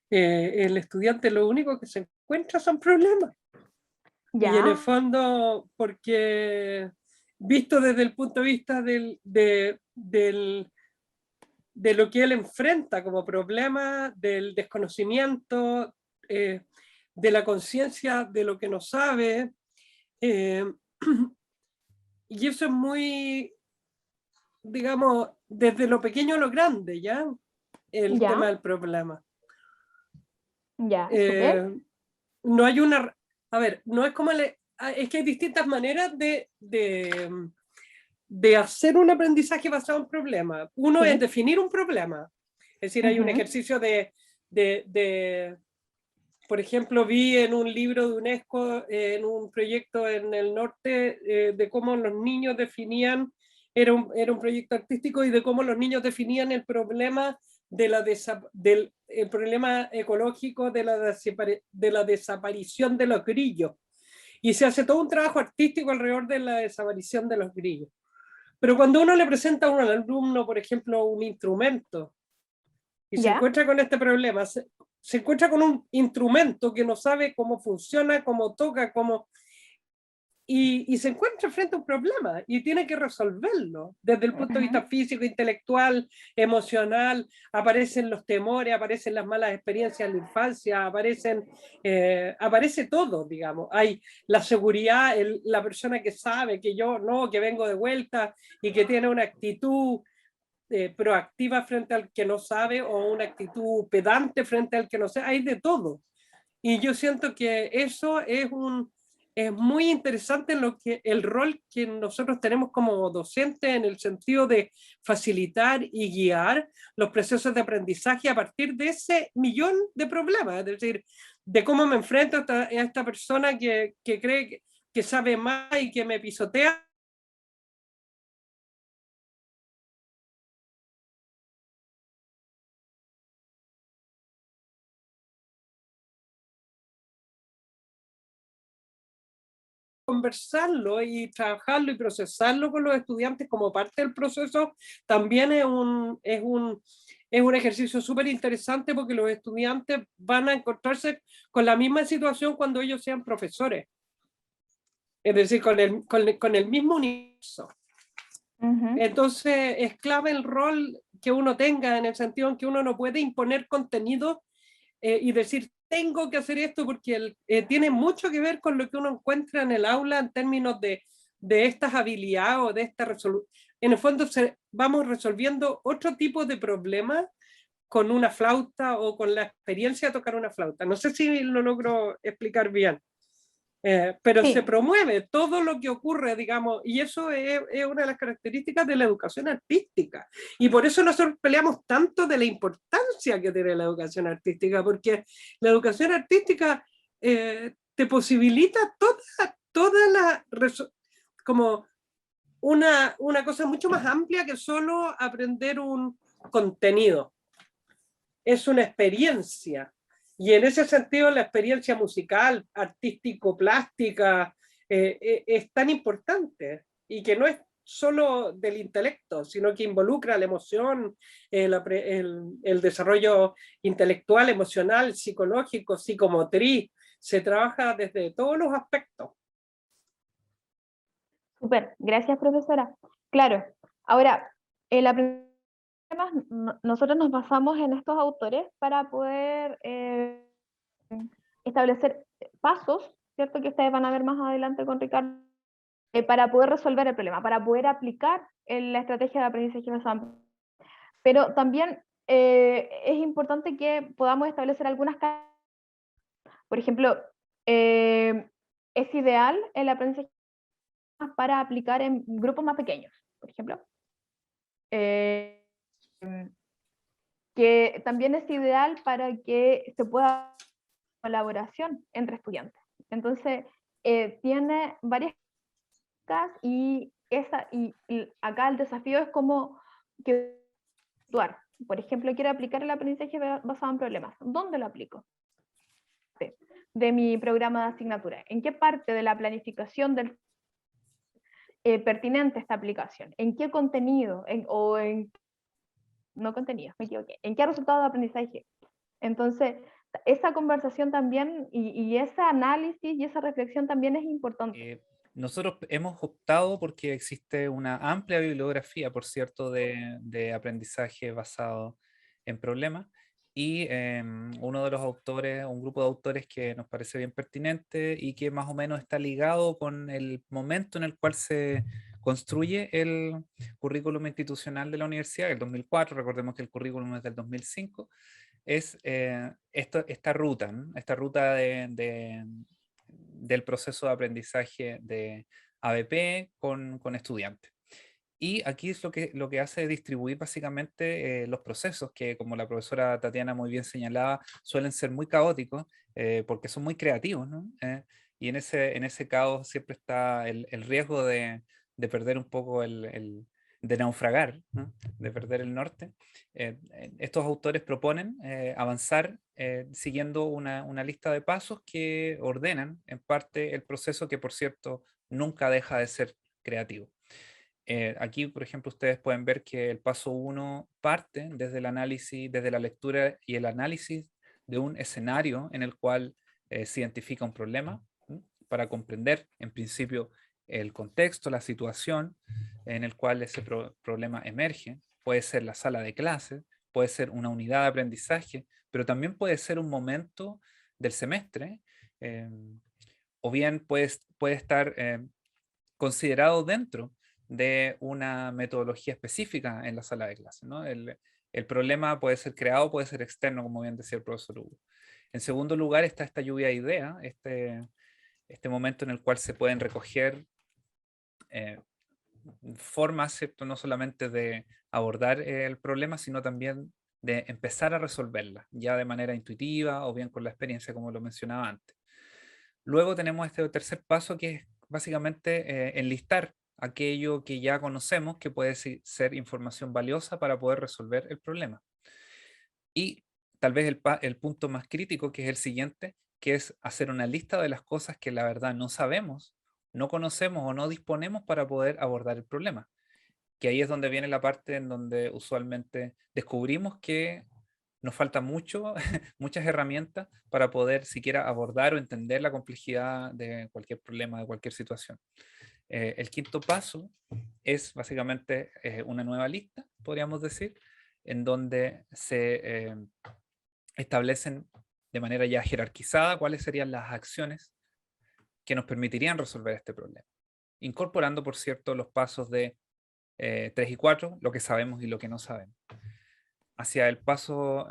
El estudiante lo único que se encuentra son problemas. Ya. Y en el fondo, porque visto desde el punto de vista de lo que él enfrenta como problema, del desconocimiento, de la conciencia de lo que no sabe, y eso es muy, digamos, desde lo pequeño a lo grande, ¿ya? El tema del problema. Ya, no hay una, a ver, no es como, es que hay distintas maneras de hacer un aprendizaje basado en problemas. Uno es definir un problema, es decir, hay un ejercicio por ejemplo, vi en un libro de UNESCO, en un proyecto en el norte, de cómo los niños definían, era un proyecto artístico, y de cómo los niños definían el problema del problema ecológico de la desaparición de los grillos. Y se hace todo un trabajo artístico alrededor de la desaparición de los grillos. Pero cuando uno le presenta a un alumno, por ejemplo, un instrumento, y se encuentra con este problema, se encuentra con un instrumento que no sabe cómo funciona, cómo toca, y se encuentra frente a un problema y tiene que resolverlo desde el punto de vista físico, intelectual, emocional. Aparecen los temores, aparecen las malas experiencias en la infancia, aparece todo, digamos. Hay la seguridad, la persona que sabe que yo no, que vengo de vuelta y que tiene una actitud proactiva frente al que no sabe o una actitud pedante frente al que no sabe. Hay de todo. Y yo siento que eso es muy interesante en lo que el rol que nosotros tenemos como docentes en el sentido de facilitar y guiar los procesos de aprendizaje a partir de ese millón de problemas, es decir, de cómo me enfrento a esta persona que cree que sabe más y que me pisotea. Conversarlo y trabajarlo y procesarlo con los estudiantes como parte del proceso también es un ejercicio súper interesante porque los estudiantes van a encontrarse con la misma situación cuando ellos sean profesores. Es decir, con el mismo universo. Entonces es clave el rol que uno tenga en el sentido en que uno no puede imponer contenido y decir tengo que hacer esto porque tiene mucho que ver con lo que uno encuentra en el aula en términos de estas habilidades o de esta resolución. En el fondo vamos resolviendo otro tipo de problemas con una flauta o con la experiencia de tocar una flauta. No sé si lo logro explicar bien. Pero Sí. se promueve todo lo que ocurre, digamos, y eso es una de las características de la educación artística. Y por eso nosotros peleamos tanto de la importancia que tiene la educación artística, porque la educación artística te posibilita como una cosa mucho más amplia que solo aprender un contenido. Es una experiencia. Y en ese sentido la experiencia musical, artístico-plástica, es tan importante y que no es solo del intelecto, sino que involucra la emoción, el desarrollo intelectual, emocional, psicológico, psicomotriz. Se trabaja desde todos los aspectos. Súper, gracias profesora. Claro, ahora, nosotros nos basamos en estos autores para poder establecer pasos, ¿cierto? Que ustedes van a ver más adelante con Ricardo, para poder resolver el problema, para poder aplicar la estrategia de aprendizaje basado. Pero también es importante que podamos establecer algunas características. Por ejemplo, es ideal el aprendizaje para aplicar en grupos más pequeños, por ejemplo. Que también es ideal para que se pueda colaboración entre estudiantes. Entonces, tiene varias cosas y acá el desafío es como que actuar. Por ejemplo, quiero aplicar el aprendizaje basado en problemas. ¿Dónde lo aplico? De mi programa de asignatura. ¿En qué parte de la planificación del pertinente esta aplicación? ¿En qué contenido? No contenido, me equivoqué. ¿En qué resultado de aprendizaje? Entonces, esa conversación también y ese análisis y esa reflexión también es importante. Nosotros hemos optado porque existe una amplia bibliografía, por cierto, de aprendizaje basado en problemas, y uno de los autores, un grupo de autores que nos parece bien pertinente y que más o menos está ligado con el momento en el cual se construye el currículum institucional de la universidad, el 2004, recordemos que el currículum es del 2005, es esta ruta, ¿no? Esta ruta del proceso de aprendizaje de ABP con estudiantes. Y aquí es lo que hace es distribuir básicamente los procesos que, como la profesora Tatiana muy bien señalaba, suelen ser muy caóticos porque son muy creativos, ¿no? Y en ese caos siempre está el riesgo de perder un poco de naufragar, ¿no? De perder el norte. Estos autores proponen avanzar siguiendo una lista de pasos que ordenan en parte el proceso que, por cierto, nunca deja de ser creativo. Aquí, por ejemplo, ustedes pueden ver que el paso 1 parte desde el análisis, desde la lectura y el análisis de un escenario en el cual se identifica un problema. para comprender, en principio, el contexto, la situación en el cual ese problema emerge. Puede ser la sala de clases, puede ser una unidad de aprendizaje, pero también puede ser un momento del semestre, eh, o bien puede estar considerado dentro de una metodología específica en la sala de clases, ¿no? El problema puede ser creado, puede ser externo, como bien decía el profesor Hugo. En segundo lugar está esta lluvia de ideas, este momento en el cual se pueden recoger formas, ¿cierto? No solamente de abordar el problema, sino también de empezar a resolverla, ya de manera intuitiva o bien con la experiencia, como lo mencionaba antes. Luego tenemos este tercer paso, que es básicamente enlistar aquello que ya conocemos, que puede ser información valiosa para poder resolver el problema. Y tal vez el punto más crítico, que es el siguiente, que es hacer una lista de las cosas que la verdad no sabemos, no conocemos o no disponemos para poder abordar el problema. Que ahí es donde viene la parte en donde usualmente descubrimos que nos falta mucho, muchas herramientas para poder siquiera abordar o entender la complejidad de cualquier problema, de cualquier situación. El quinto paso es básicamente una nueva lista, podríamos decir, en donde se establecen de manera ya jerarquizada cuáles serían las acciones que nos permitirían resolver este problema, incorporando, por cierto, los pasos de 3 y 4, lo que sabemos y lo que no sabemos. Hacia el paso,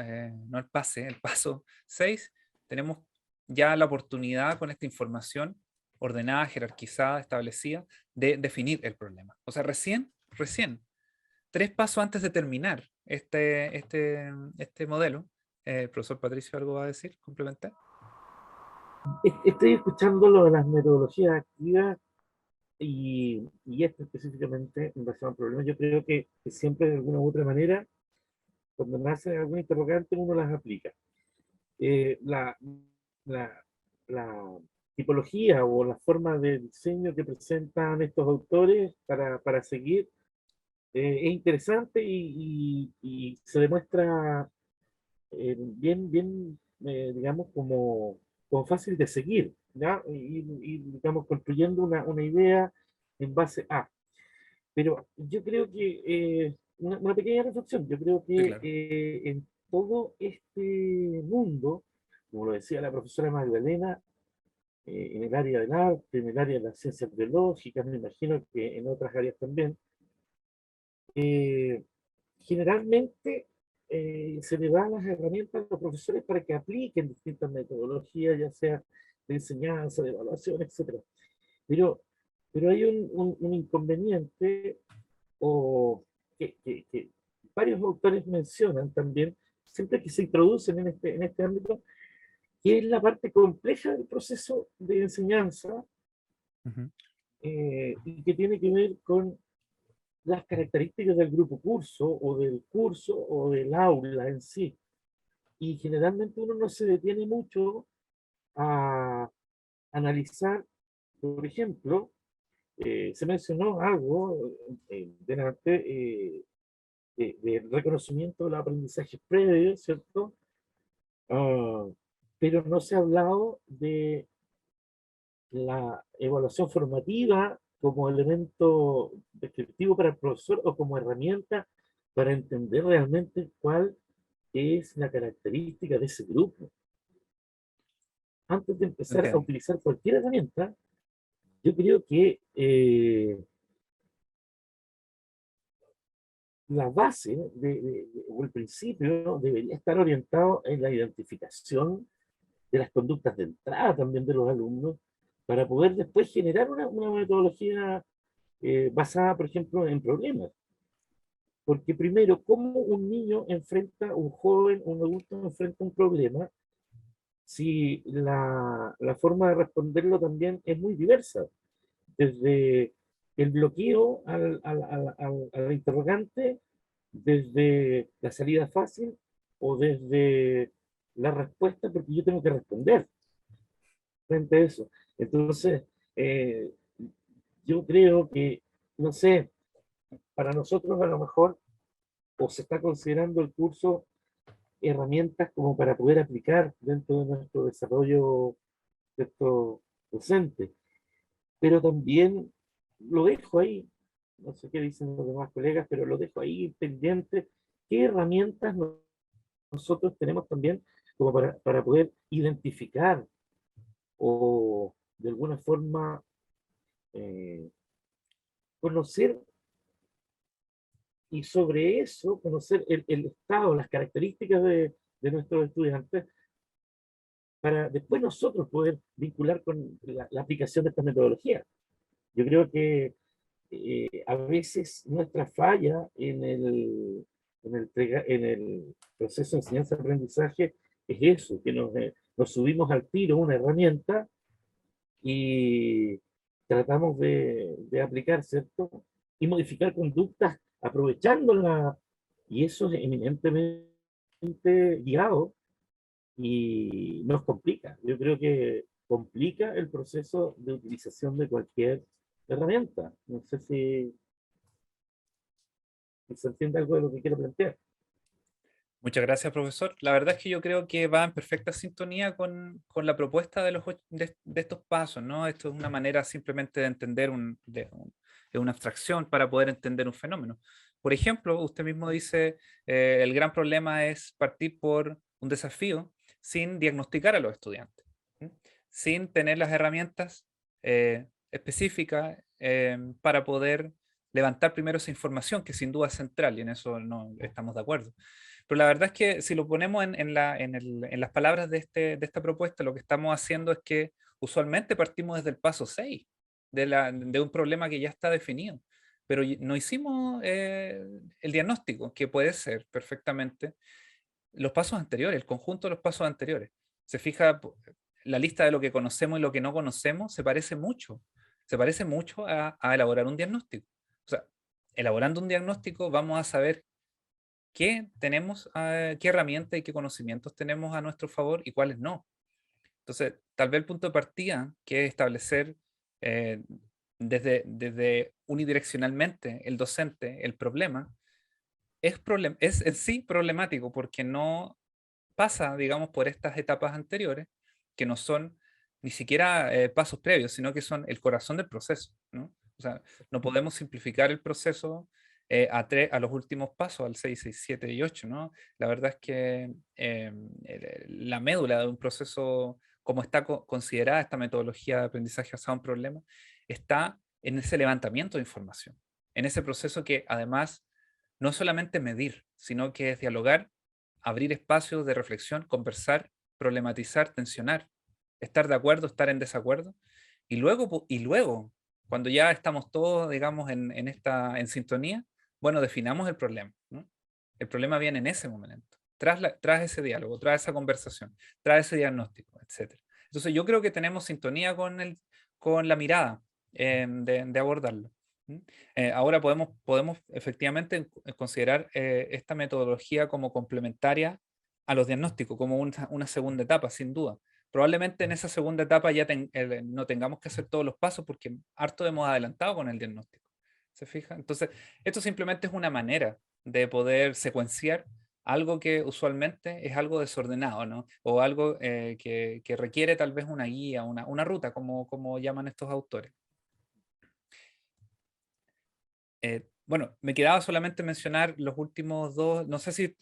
no el pase, el paso 6, tenemos ya la oportunidad con esta información ordenada, jerarquizada, establecida, de definir el problema. O sea, recién, 3 pasos antes de terminar este modelo. Profesor Patricio, ¿algo va a decir? ¿Complementar? Estoy escuchando lo de las metodologías activas y esto específicamente en relación al problema. Yo creo que siempre de alguna u otra manera, cuando nace algún interrogante, uno las aplica. La, la, la tipología o la forma de diseño que presentan estos autores para seguir es interesante y se demuestra bien, digamos, como fácil de seguir, ¿ya? Digamos, construyendo una idea en base a. Pero yo creo que, una pequeña reflexión, yo creo Sí, que claro. en todo este mundo, como lo decía la profesora Magdalena, en el área del arte, en el área de las ciencias biológicas, me imagino que en otras áreas también, generalmente se le dan las herramientas a los profesores para que apliquen distintas metodologías, ya sea de enseñanza, de evaluación, etc. Pero, pero hay un inconveniente o que varios autores mencionan también, siempre que se introducen en este ámbito, que es la parte compleja del proceso de enseñanza Ujú. y que tiene que ver con las características del grupo curso o del aula en sí. Y generalmente uno no se detiene mucho a analizar, por ejemplo, se mencionó algo delante de reconocimiento del aprendizaje previo, ¿cierto? Ah, pero no se ha hablado de la evaluación formativa como elemento descriptivo para el profesor o como herramienta para entender realmente cuál es la característica de ese grupo. Antes de empezar a Entiendo. utilizar cualquier herramienta, yo creo que la base o el principio debería estar orientado en la identificación de las conductas de entrada también de los alumnos para poder después generar una metodología basada, por ejemplo, en problemas. Porque primero, ¿cómo un niño enfrenta, un joven, un adulto enfrenta un problema si la forma de responderlo también es muy diversa? Desde el bloqueo al interrogante, desde la salida fácil o desde la respuesta porque yo tengo que responder frente a eso. Entonces, eh, yo creo que, no sé, para nosotros a lo mejor, o se está considerando el curso herramientas como para poder aplicar dentro de nuestro desarrollo, ¿cierto? docente. Pero también lo dejo ahí, no sé qué dicen los demás colegas, pero lo dejo ahí pendiente. ¿Qué herramientas nosotros tenemos también como para poder identificar o de alguna forma conocer, y sobre eso conocer el estado, las características de nuestros estudiantes, para después nosotros poder vincular con la aplicación de esta metodología? Yo creo que a veces nuestra falla en el proceso de enseñanza-aprendizaje es eso, que nos subimos al tiro una herramienta y tratamos de aplicar, ¿cierto? Y modificar conductas aprovechándola, y eso es eminentemente guiado y nos complica. Yo creo que complica el proceso de utilización de cualquier herramienta. No sé si se entiende algo de lo que quiero plantear. Muchas gracias, profesor. La verdad es que yo creo que va en perfecta sintonía con la propuesta de estos pasos, ¿no? Esto es una manera simplemente de entender es una abstracción para poder entender un fenómeno. Por ejemplo, usted mismo dice, el gran problema es partir por un desafío sin diagnosticar a los estudiantes, ¿sí? Sin tener las herramientas específicas para poder levantar primero esa información, que sin duda es central, y en eso no estamos de acuerdo. Pero la verdad es que si lo ponemos en las palabras de esta propuesta, lo que estamos haciendo es que usualmente partimos desde el paso 6, de un problema que ya está definido, pero no hicimos el diagnóstico, que puede ser perfectamente los pasos anteriores, el conjunto de los pasos anteriores. Se fija, la lista de lo que conocemos y lo que no conocemos se parece mucho a elaborar un diagnóstico. O sea, elaborando un diagnóstico vamos a saber qué tenemos, qué herramientas y qué conocimientos tenemos a nuestro favor y cuáles no. Entonces, tal vez el punto de partida, que es establecer desde unidireccionalmente el docente el problema, es en sí problemático porque no pasa, digamos, por estas etapas anteriores, que no son ni siquiera pasos previos, sino que son el corazón del proceso, ¿no? O sea, no podemos simplificar el proceso a los últimos pasos, al 6, 6, 7 y 8, ¿no? La verdad es que la médula de un proceso, como está considerada esta metodología de aprendizaje basado en problemas, está en ese levantamiento de información, en ese proceso que además no es solamente medir, sino que es dialogar, abrir espacios de reflexión, conversar, problematizar, tensionar, estar de acuerdo, estar en desacuerdo, y luego cuando ya estamos todos, digamos, en sintonía, bueno, definamos el problema, ¿no? El problema viene en ese momento, tras ese diálogo, tras esa conversación, tras ese diagnóstico, etc. Entonces yo creo que tenemos sintonía con la mirada de abordarlo. Ahora podemos efectivamente considerar esta metodología como complementaria a los diagnósticos, como una segunda etapa, sin duda. Probablemente en esa segunda etapa ya no tengamos que hacer todos los pasos porque harto hemos adelantado con el diagnóstico. ¿Se fija? Entonces, esto simplemente es una manera de poder secuenciar algo que usualmente es algo desordenado, ¿no? O algo que requiere tal vez una guía, una ruta, como llaman estos autores. Bueno, me quedaba solamente mencionar los últimos dos, no sé si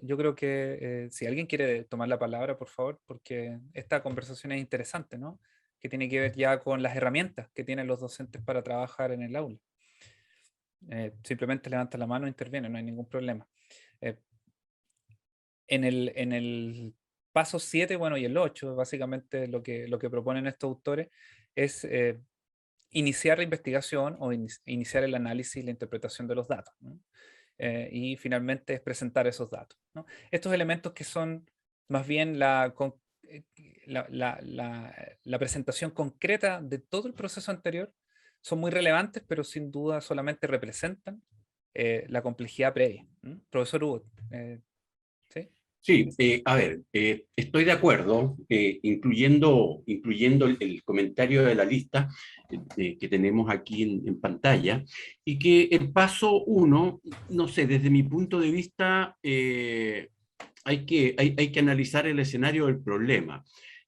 yo creo que si alguien quiere tomar la palabra, por favor, porque esta conversación es interesante, ¿no? Que tiene que ver ya con las herramientas que tienen los docentes para trabajar en el aula. Simplemente levanta la mano e interviene, no hay ningún problema. En el paso 7, bueno, y el 8, básicamente lo que proponen estos autores es iniciar la investigación o iniciar el análisis y la interpretación de los datos, ¿no? Y finalmente es presentar esos datos, ¿no? Estos elementos que son más bien la presentación concreta de todo el proceso anterior son muy relevantes, pero sin duda solamente representan la complejidad previa. Profesor Hugo, ¿sí? Sí, a ver, estoy de acuerdo, incluyendo el comentario de la lista que tenemos aquí en pantalla, y que el paso 1, no sé, desde mi punto de vista, hay que analizar el escenario del problema.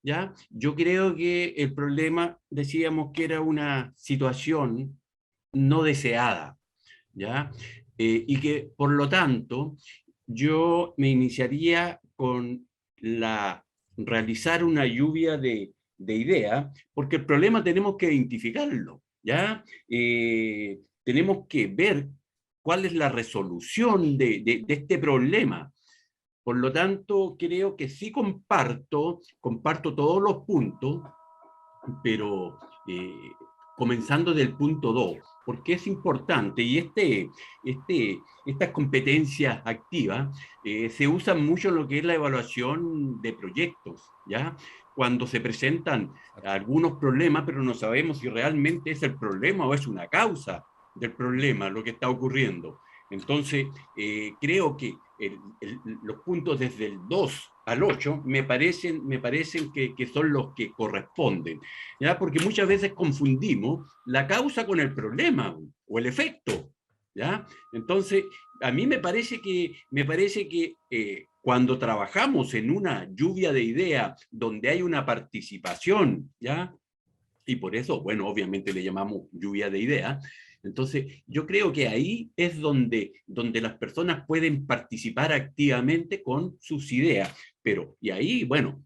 ¿ya? Yo creo que el problema, decíamos que era una situación no deseada, ¿ya? Y que, por lo tanto, yo me iniciaría con realizar una lluvia de ideas, porque el problema tenemos que identificarlo, ¿ya? Tenemos que ver cuál es la resolución de este problema. Por lo tanto, creo que sí comparto todos los puntos, pero comenzando del punto 2, porque es importante, y estas competencias activas se usan mucho en lo que es la evaluación de proyectos, ¿ya? Cuando se presentan algunos problemas, pero no sabemos si realmente es el problema o es una causa del problema lo que está ocurriendo. Entonces, creo que los puntos desde el 2 al 8 me parecen que son los que corresponden, ¿ya? Porque muchas veces confundimos la causa con el problema o el efecto, ¿ya? Entonces, a mí me parece que cuando trabajamos en una lluvia de ideas donde hay una participación, ¿ya? Y por eso, bueno, obviamente le llamamos lluvia de ideas. Entonces, yo creo que ahí es donde las personas pueden participar activamente con sus ideas. Pero, y ahí, bueno,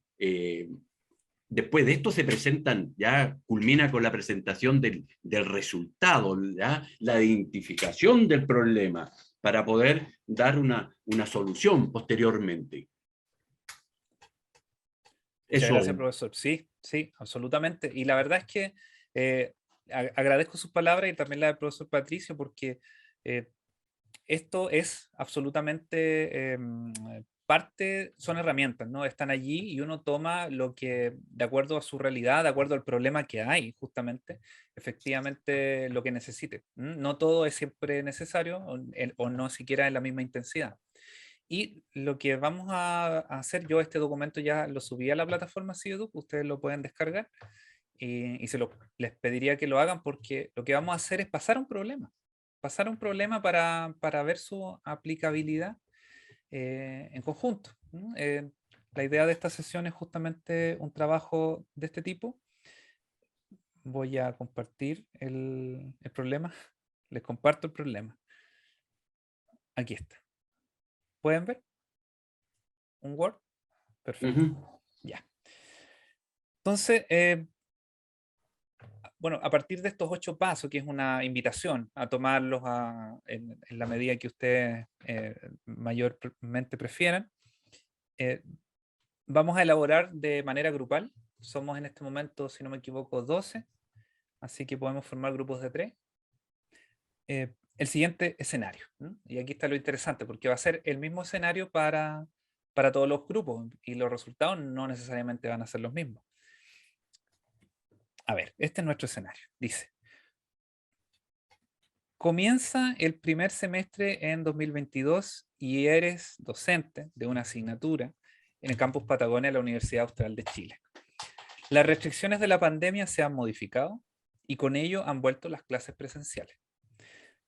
después de esto se presentan, ya culmina con la presentación del resultado, ¿ya? La identificación del problema para poder dar una solución posteriormente. Muchas Eso. gracias, profesor. Sí, sí, absolutamente. Y la verdad es que agradezco sus palabras y también la del profesor Patricio, porque esto es absolutamente parte, son herramientas, ¿no? Están allí y uno toma lo que, de acuerdo a su realidad, de acuerdo al problema que hay, justamente, efectivamente lo que necesite. No todo es siempre necesario o no siquiera en la misma intensidad. Y lo que vamos a hacer, yo este documento ya lo subí a la plataforma CIEDUC, ustedes lo pueden descargar y les pediría que lo hagan porque lo que vamos a hacer es pasar un problema para ver su aplicabilidad en conjunto, ¿no? La idea de esta sesión es justamente un trabajo de este tipo. Voy a compartir el problema. Les comparto el problema. Aquí está. ¿Pueden ver? ¿Un Word? Perfecto. Ya. Entonces, bueno, a partir de estos 8 pasos, que es una invitación a tomarlos en la medida que ustedes mayormente prefieran, vamos a elaborar de manera grupal. Somos en este momento, si no me equivoco, 12, así que podemos formar grupos de 3. El siguiente escenario, ¿no? Y aquí está lo interesante, porque va a ser el mismo escenario para todos los grupos y los resultados no necesariamente van a ser los mismos. A ver, este es nuestro escenario. Dice, comienza el primer semestre en 2022 y eres docente de una asignatura en el campus Patagonia de la Universidad Austral de Chile. Las restricciones de la pandemia se han modificado y con ello han vuelto las clases presenciales.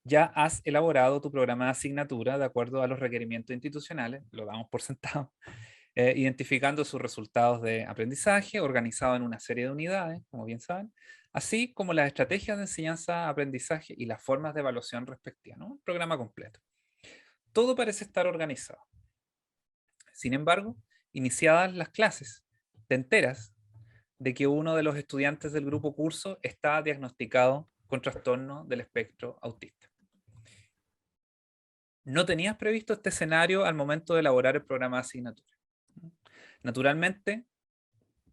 Ya has elaborado tu programa de asignatura de acuerdo a los requerimientos institucionales, lo damos por sentado, identificando sus resultados de aprendizaje, organizado en una serie de unidades, como bien saben, así como las estrategias de enseñanza, aprendizaje y las formas de evaluación respectivas, ¿no? Un programa completo. Todo parece estar organizado. Sin embargo, iniciadas las clases, te enteras de que uno de los estudiantes del grupo curso está diagnosticado con trastorno del espectro autista. No tenías previsto este escenario al momento de elaborar el programa de asignatura. Naturalmente,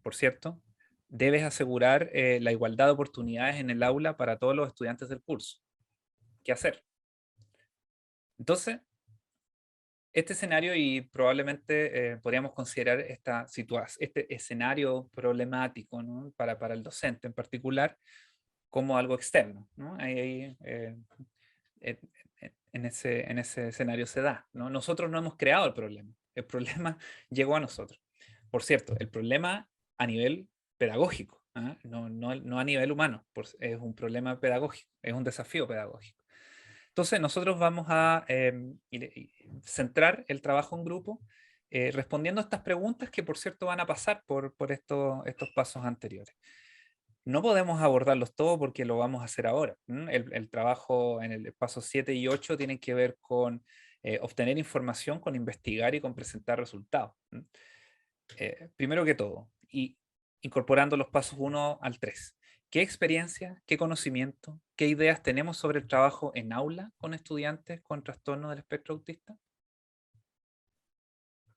por cierto, debes asegurar la igualdad de oportunidades en el aula para todos los estudiantes del curso. ¿Qué hacer? Entonces, este escenario y probablemente podríamos considerar este escenario problemático, ¿no? para el docente en particular como algo externo, ¿no? En ese escenario se da, ¿no? Nosotros no hemos creado el problema llegó a nosotros. Por cierto, el problema a nivel pedagógico, ¿eh? No a nivel humano, es un problema pedagógico, es un desafío pedagógico. Entonces nosotros vamos a centrar el trabajo en grupo respondiendo a estas preguntas que por cierto van a pasar por estos pasos anteriores. No podemos abordarlos todos porque lo vamos a hacer ahora. El trabajo en el paso 7 y 8 tienen que ver con obtener información, con investigar y con presentar resultados. Primero que todo, y incorporando los pasos 1 al 3. ¿Qué experiencia, qué conocimiento, qué ideas tenemos sobre el trabajo en aula con estudiantes con trastorno del espectro autista?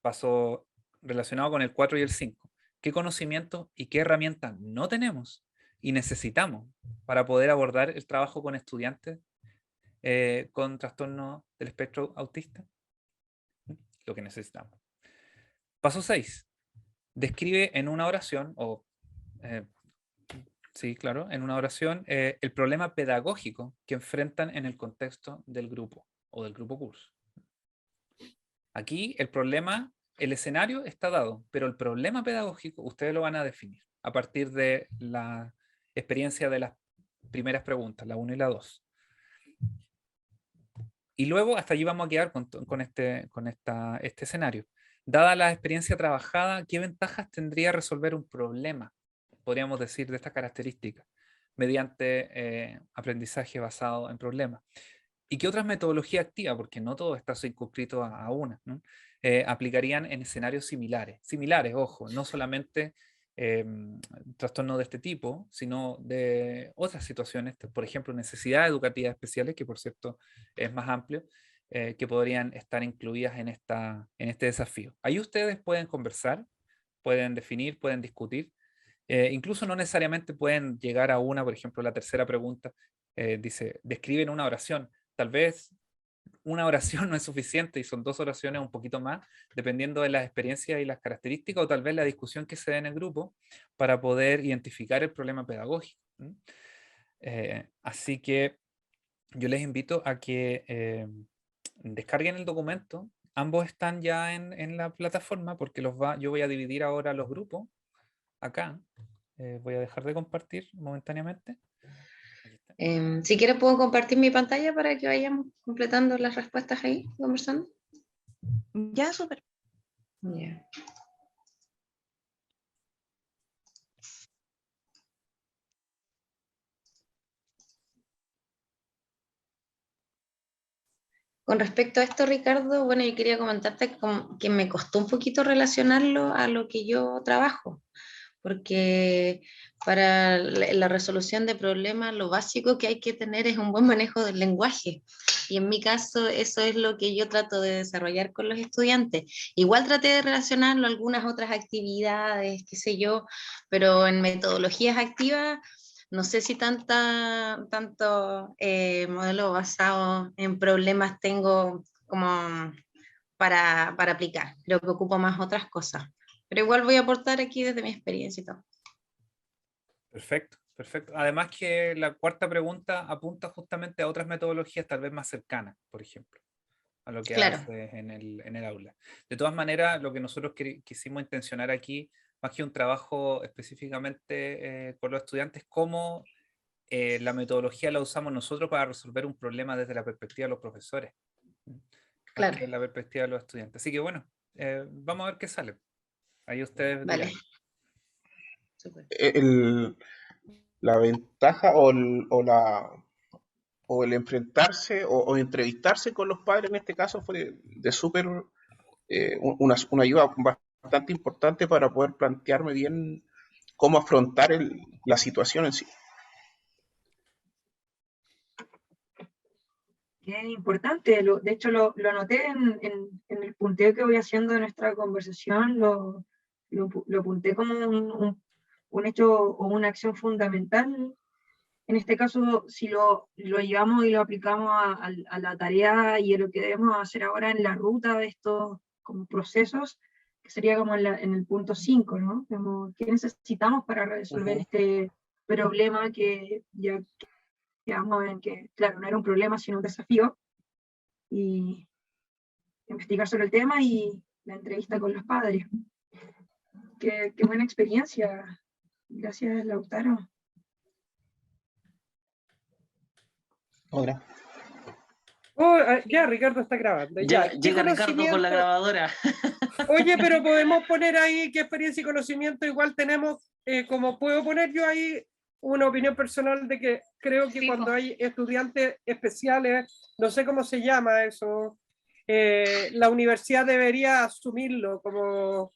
Paso relacionado con el 4 y el 5. ¿Qué conocimientos y qué herramientas no tenemos y necesitamos para poder abordar el trabajo con estudiantes con trastorno del espectro autista? Lo que necesitamos. Paso 6. Describe en una oración, sí, claro, en una oración, el problema pedagógico que enfrentan en el contexto del grupo o del grupo curso. Aquí el problema, el escenario está dado, pero el problema pedagógico ustedes lo van a definir a partir de la experiencia de las primeras preguntas, la 1 y la 2. Y luego hasta allí vamos a quedar con este escenario. Dada la experiencia trabajada, ¿qué ventajas tendría resolver un problema, podríamos decir, de estas características, mediante aprendizaje basado en problemas? ¿Y qué otras metodologías activas, porque no todo está circunscrito a una, ¿no? Aplicarían en escenarios similares? Similares, ojo, no solamente trastornos de este tipo, sino de otras situaciones, por ejemplo, necesidades educativas especiales, que por cierto es más amplio, que podrían estar incluidas en este desafío. Ahí ustedes pueden conversar, pueden definir, pueden discutir, incluso no necesariamente pueden llegar a una, por ejemplo, la tercera pregunta dice, describen una oración. Tal vez una oración no es suficiente y son 2 oraciones un poquito más, dependiendo de las experiencias y las características, o tal vez la discusión que se dé en el grupo para poder identificar el problema pedagógico. Así que yo les invito a que descarguen el documento. Ambos están ya en la plataforma porque yo voy a dividir ahora los grupos acá. Voy a dejar de compartir momentáneamente. Si quieres puedo compartir mi pantalla para que vayamos completando las respuestas ahí, conversando. Ya, súper. Yeah. Con respecto a esto, Ricardo, bueno, yo quería comentarte que me costó un poquito relacionarlo a lo que yo trabajo, porque para la resolución de problemas lo básico que hay que tener es un buen manejo del lenguaje. Y en mi caso eso es lo que yo trato de desarrollar con los estudiantes. Igual traté de relacionarlo a algunas otras actividades, qué sé yo, pero en metodologías activas no sé si tanto modelo basado en problemas tengo como para aplicar. Creo que ocupo más otras cosas. Pero igual voy a aportar aquí desde mi experiencia y todo. Perfecto, perfecto. Además que la cuarta pregunta apunta justamente a otras metodologías tal vez más cercanas, por ejemplo, a lo que Claro. haces en el aula. De todas maneras, lo que nosotros quisimos intencionar aquí, más que un trabajo específicamente con los estudiantes, cómo la metodología la usamos nosotros para resolver un problema desde la perspectiva de los profesores, Claro. más que desde la perspectiva de los estudiantes. Así que bueno, vamos a ver qué sale. Ahí ustedes Vale. dirán. Súper. La ventaja o el enfrentarse o entrevistarse con los padres en este caso fue de súper una ayuda bastante importante para poder plantearme bien cómo afrontar la situación en sí. Qué importante. De hecho, lo anoté en el punteo que voy haciendo de nuestra conversación, lo apunté como un hecho o una acción fundamental. En este caso, si lo llevamos y lo aplicamos a la tarea y a lo que debemos hacer ahora en la ruta de estos como procesos, que sería como en el punto 5, ¿no? Como, ¿qué necesitamos para resolver este problema que ya quedamos en que, claro, no era un problema, sino un desafío? Y investigar sobre el tema y la entrevista con los padres. Qué buena experiencia. Gracias, Lautaro. Hola. Oh, ya, Ricardo está grabando. Ya. ¿Qué Llega Ricardo con la conocimiento? grabadora. Oye, pero podemos poner ahí qué experiencia y conocimiento igual tenemos, como puedo poner yo ahí una opinión personal de que creo que Sí, cuando po. hay estudiantes especiales, no sé cómo se llama eso, la universidad debería asumirlo como...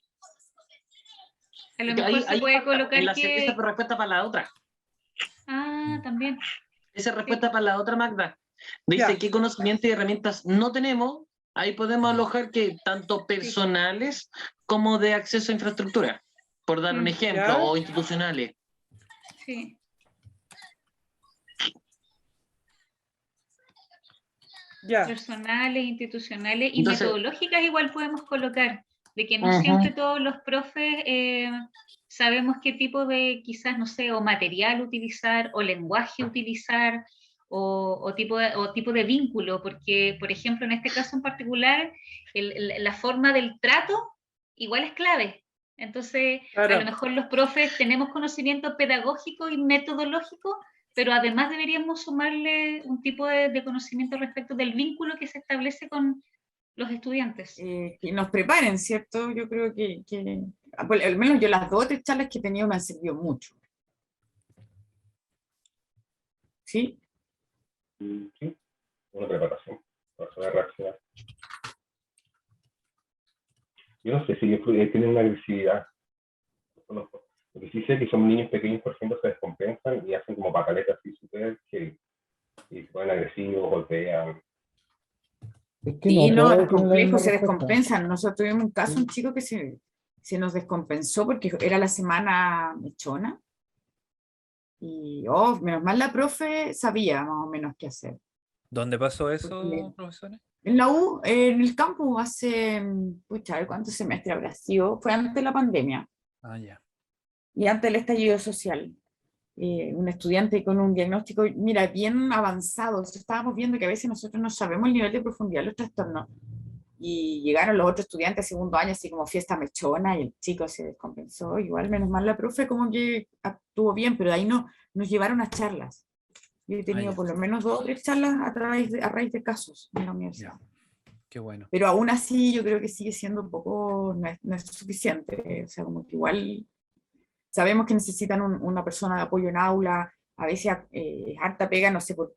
A lo Que mejor se ahí puede falta, colocar esa que... es respuesta para la otra. Ah, también. Esa es respuesta para la otra, Magda. Dice Ya. qué conocimiento y herramientas no tenemos. Ahí podemos alojar que tanto personales como de acceso a infraestructura, por dar un ejemplo, ¿Ya? o institucionales. Sí. Ya. Personales, institucionales y Entonces, metodológicas igual podemos colocar, de que no Ujú. siempre todos los profes sabemos qué tipo de, quizás, no sé, o material utilizar, o lenguaje utilizar, o tipo de vínculo, porque, por ejemplo, en este caso en particular, la forma del trato igual es clave. Entonces, a lo Claro. mejor los profes tenemos conocimiento pedagógico y metodológico, pero además deberíamos sumarle un tipo de conocimiento respecto del vínculo que se establece con los estudiantes. Que nos preparen, ¿cierto? Yo creo que al menos yo las 2 o 3 charlas que he tenido me han servido mucho. ¿Sí? Sí, una preparación para saber reaccionar. Yo no sé si tienen una agresividad. No conozco. Lo que sí sé es que son niños pequeños, por ejemplo, se descompensan y hacen como pataletas así súper que y se ponen agresivos, golpean. Es que Sí, no, todos es tienen la misma complejo, se respuesta. descompensan. Nosotros tuvimos un caso, un chico que se nos descompensó porque era la semana mechona. Y, menos mal la profe sabía más o menos qué hacer. ¿Dónde pasó eso, Porque profesores? en la U, en el campus, hace, pucha, a ver cuántos semestres habrá sido, fue antes de la pandemia Ah, ya. y antes del estallido social. Un estudiante con un diagnóstico, mira, bien avanzado. Estábamos viendo que a veces nosotros no sabemos el nivel de profundidad de los trastornos. Y llegaron los otros estudiantes de segundo año, así como fiesta mechona, y el chico se descompensó. Igual, menos mal, la profe como que actuó bien, pero de ahí nos llevaron a charlas. Yo he tenido ya. por lo menos 2 o 3 charlas a raíz de casos en la universidad. Ya. Qué bueno. Pero aún así yo creo que sigue siendo un poco, no es suficiente. O sea, como que igual sabemos que necesitan una persona de apoyo en aula, a veces harta pega, no sé, por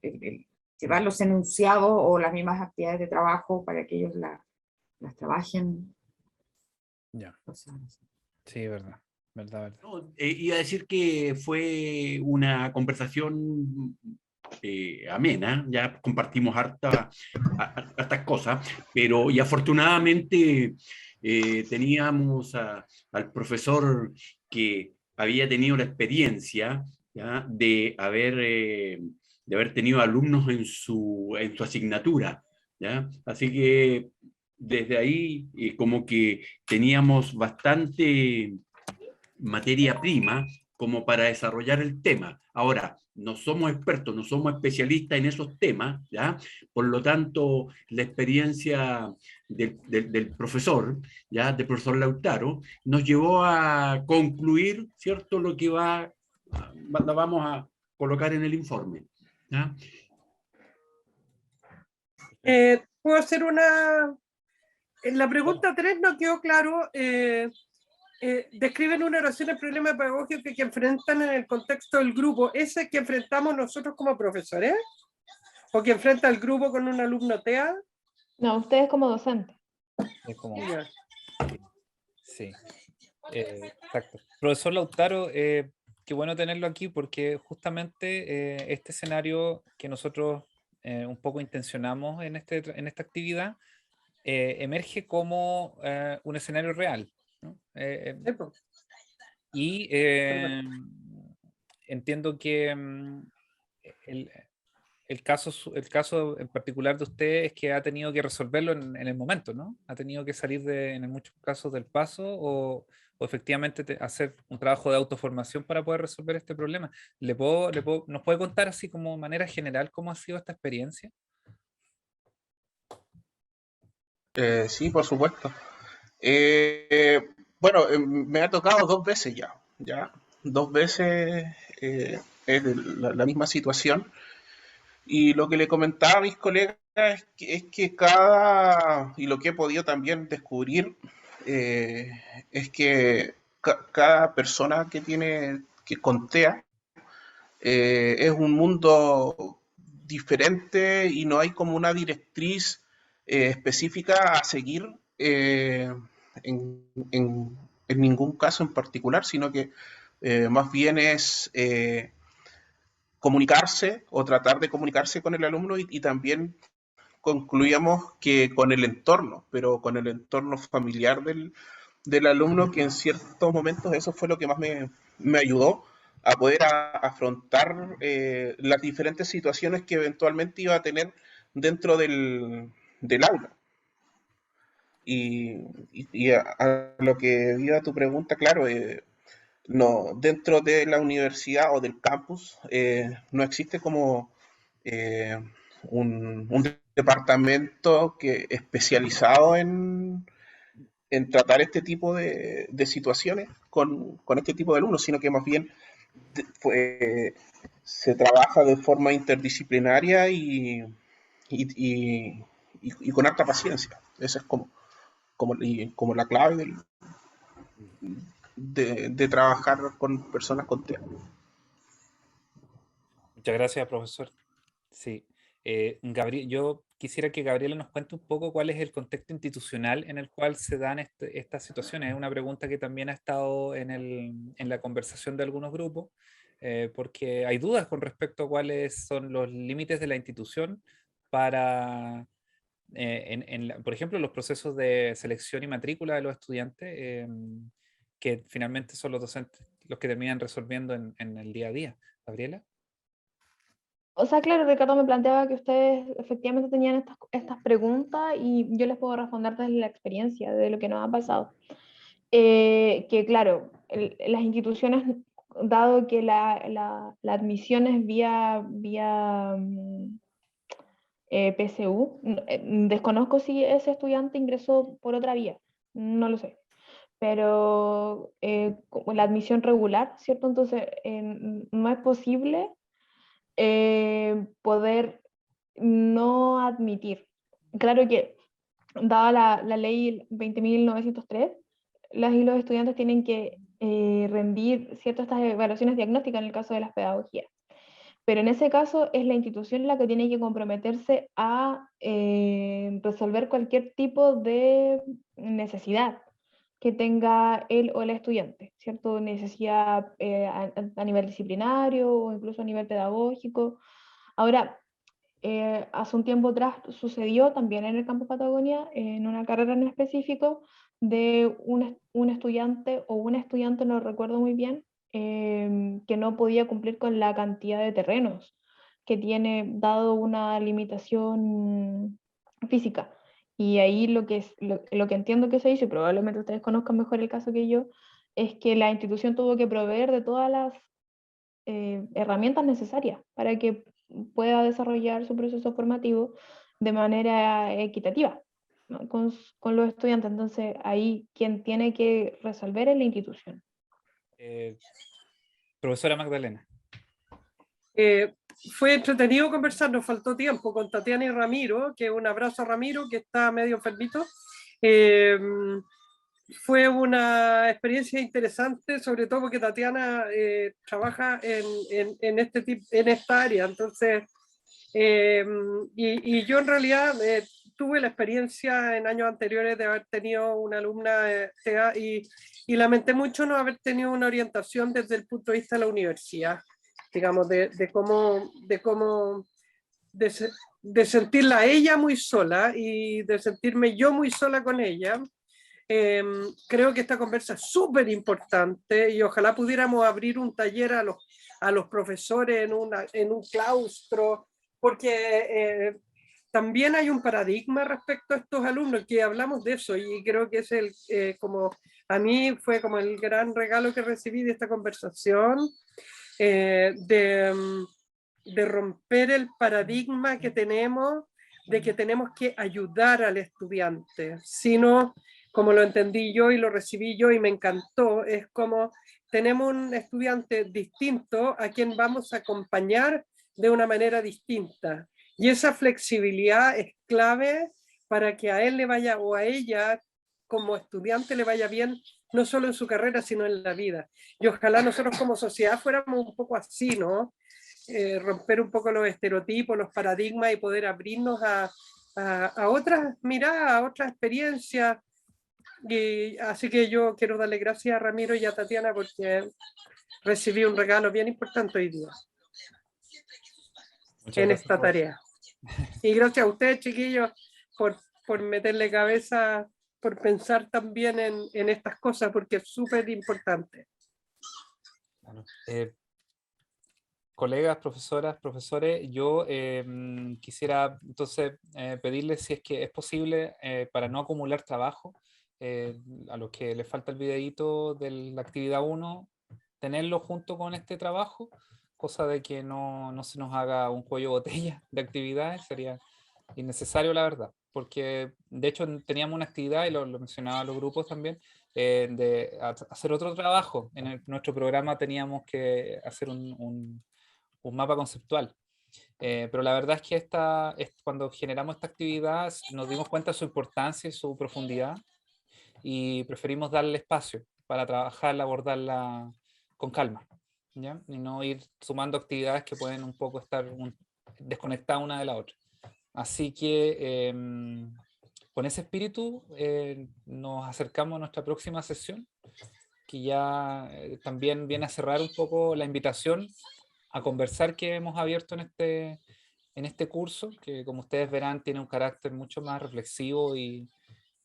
llevar los enunciados o las mismas actividades de trabajo para que ellos las trabajen. Ya. O sea, no sé. Sí, verdad. Verdad. No, iba a decir que fue una conversación amena, ya compartimos hartas cosas, pero y afortunadamente teníamos al profesor que había tenido la experiencia, ¿ya?, de haber tenido alumnos en su asignatura, ¿ya? Así que desde ahí como que teníamos bastante materia prima como para desarrollar el tema. Ahora, no somos expertos, no somos especialistas en esos temas, ¿ya? Por lo tanto, la experiencia del profesor, ¿ya?, del profesor Lautaro, nos llevó a concluir, ¿cierto?, lo que vamos a colocar en el informe, ¿ya? ¿Puedo hacer una...? En la pregunta 3 no quedó claro. Describen una oración el problema pedagógico que enfrentan en el contexto del grupo. ¿Ese que enfrentamos nosotros como profesores? ¿O que enfrenta el grupo con un alumno TEA? No, ustedes como docentes. Es como... Ya. Sí. Exacto. Profesor Lautaro, qué bueno tenerlo aquí porque justamente este escenario que nosotros un poco intencionamos en esta actividad emerge como un escenario real, ¿no? Y entiendo que el caso en particular de usted es que ha tenido que resolverlo en el momento, ¿no? Ha tenido que salir en muchos casos del paso o efectivamente hacer un trabajo de autoformación para poder resolver este problema. ¿Nos puede contar así como manera general cómo ha sido esta experiencia? Sí, por supuesto. Bueno, me ha tocado 2 veces ya. 2 veces es la misma situación. Y lo que le comentaba a mis colegas es que cada, y lo que he podido también descubrir, es que cada persona que tiene, que con TEA, es un mundo diferente y no hay como una directriz específica a seguir en, en ningún caso en particular, sino que más bien es comunicarse o tratar de comunicarse con el alumno y también concluíamos que con el entorno, pero con el entorno familiar del alumno, que en ciertos momentos eso fue lo que más me ayudó a poder afrontar las diferentes situaciones que eventualmente iba a tener dentro del aula. Y a lo que iba tu pregunta, claro, no, dentro de la universidad o del campus no existe como un departamento especializado en tratar este tipo de situaciones con este tipo de alumnos, sino que más bien se trabaja de forma interdisciplinaria y con harta paciencia. Esa es como la clave de trabajar con personas con TEA. Muchas gracias, profesor. Sí. Yo quisiera que Gabriela nos cuente un poco cuál es el contexto institucional en el cual se dan estas situaciones. Es una pregunta que también ha estado en la conversación de algunos grupos, porque hay dudas con respecto a cuáles son los límites de la institución para, por ejemplo, los procesos de selección y matrícula de los estudiantes, que finalmente son los docentes los que terminan resolviendo en el día a día. Gabriela. O sea, claro, Ricardo me planteaba que ustedes efectivamente tenían estas preguntas y yo les puedo responder desde la experiencia, de lo que nos ha pasado. Que claro, las instituciones, dado que la admisión es vía PSU, desconozco si ese estudiante ingresó por otra vía, no lo sé. Pero como la admisión regular, ¿cierto? Entonces, no es posible poder no admitir. Claro que, dada la ley 20.903, las y los estudiantes tienen que rendir ciertas estas evaluaciones diagnósticas en el caso de las pedagogías. Pero en ese caso es la institución la que tiene que comprometerse a resolver cualquier tipo de necesidad que tenga él o el estudiante, ¿cierto? Necesidad a nivel disciplinario o incluso a nivel pedagógico. Ahora, hace un tiempo atrás sucedió también en el campus Patagonia, en una carrera en específico, de un estudiante o una estudiante, no recuerdo muy bien, que no podía cumplir con la cantidad de terrenos que tiene, dado una limitación física. Y ahí lo que entiendo que se hizo, y probablemente ustedes conozcan mejor el caso que yo, es que la institución tuvo que proveer de todas las herramientas necesarias para que pueda desarrollar su proceso formativo de manera equitativa, ¿no? con los estudiantes. Entonces, ahí quien tiene que resolver es la institución. Profesora Magdalena. Fue entretenido conversar, nos faltó tiempo con Tatiana y Ramiro, que un abrazo a Ramiro, que está medio enfermito. Fue una experiencia interesante, sobre todo porque Tatiana trabaja en esta área, entonces, y yo en realidad tuve la experiencia en años anteriores de haber tenido una alumna TEA y lamenté mucho no haber tenido una orientación desde el punto de vista de la universidad, digamos, de sentirla a ella muy sola y de sentirme yo muy sola con ella. Creo que esta conversa es súper importante y ojalá pudiéramos abrir un taller a los profesores en un claustro, porque también hay un paradigma respecto a estos alumnos, que hablamos de eso, y creo que es como a mí fue como el gran regalo que recibí de esta conversación, de romper el paradigma que tenemos de que tenemos que ayudar al estudiante, sino, como lo entendí yo y lo recibí yo y me encantó, es como tenemos un estudiante distinto a quien vamos a acompañar de una manera distinta. Y esa flexibilidad es clave para que a él le vaya o a ella como estudiante le vaya bien, no solo en su carrera, sino en la vida. Y ojalá nosotros como sociedad fuéramos un poco así, ¿no? Romper un poco los estereotipos, los paradigmas y poder abrirnos a otras miradas, a otras experiencias. Y así que yo quiero darle gracias a Ramiro y a Tatiana porque recibí un regalo bien importante hoy día en esta tarea. Y gracias a ustedes, chiquillos, por meterle cabeza, por pensar también en estas cosas, porque es súper importante. Bueno, colegas, profesoras, profesores, yo quisiera entonces pedirles si es que es posible, para no acumular trabajo, a los que les falta el videíto de la actividad 1, tenerlo junto con este trabajo, cosa de que no se nos haga un cuello de botella de actividades, sería innecesario la verdad, porque de hecho teníamos una actividad, y lo mencionaba los grupos también, de hacer otro trabajo. En nuestro programa teníamos que hacer un mapa conceptual. Pero la verdad es que cuando generamos esta actividad nos dimos cuenta de su importancia y su profundidad, y preferimos darle espacio para trabajarla, abordarla con calma, ¿ya? Y no ir sumando actividades que pueden un poco estar desconectadas una de la otra. Así que con ese espíritu nos acercamos a nuestra próxima sesión, que ya también viene a cerrar un poco la invitación a conversar que hemos abierto en este curso, que como ustedes verán tiene un carácter mucho más reflexivo y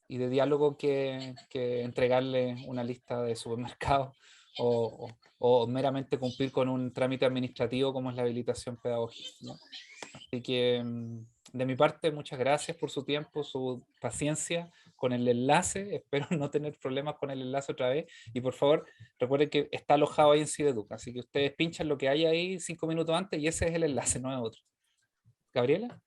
de diálogo que entregarle una lista de supermercados o meramente cumplir con un trámite administrativo como es la habilitación pedagógica, ¿no? Así que de mi parte, muchas gracias por su tiempo, su paciencia con el enlace. Espero no tener problemas con el enlace otra vez. Y por favor, recuerden que está alojado ahí en Cibeduc, así que ustedes pinchan lo que hay ahí 5 minutos antes y ese es el enlace, no es otro. ¿Gabriela?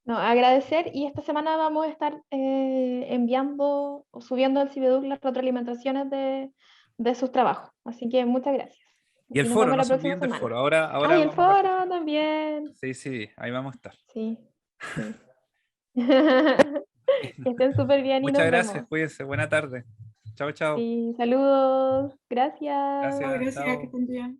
No, agradecer, y esta semana vamos a estar enviando o subiendo al Cibeduc las retroalimentaciones de sus trabajos. Así que muchas gracias. Y el nos foro, vemos no la se próxima olviden del semana. foro. Ahora Ah, y el vamos a foro también. Sí, ahí vamos a estar. Sí. Que estén súper bien y Muchas nos gracias, vemos. cuídense. Buena tarde. Chao, chao. Sí, saludos. Gracias. Gracias, Gracias, que chao. estén bien.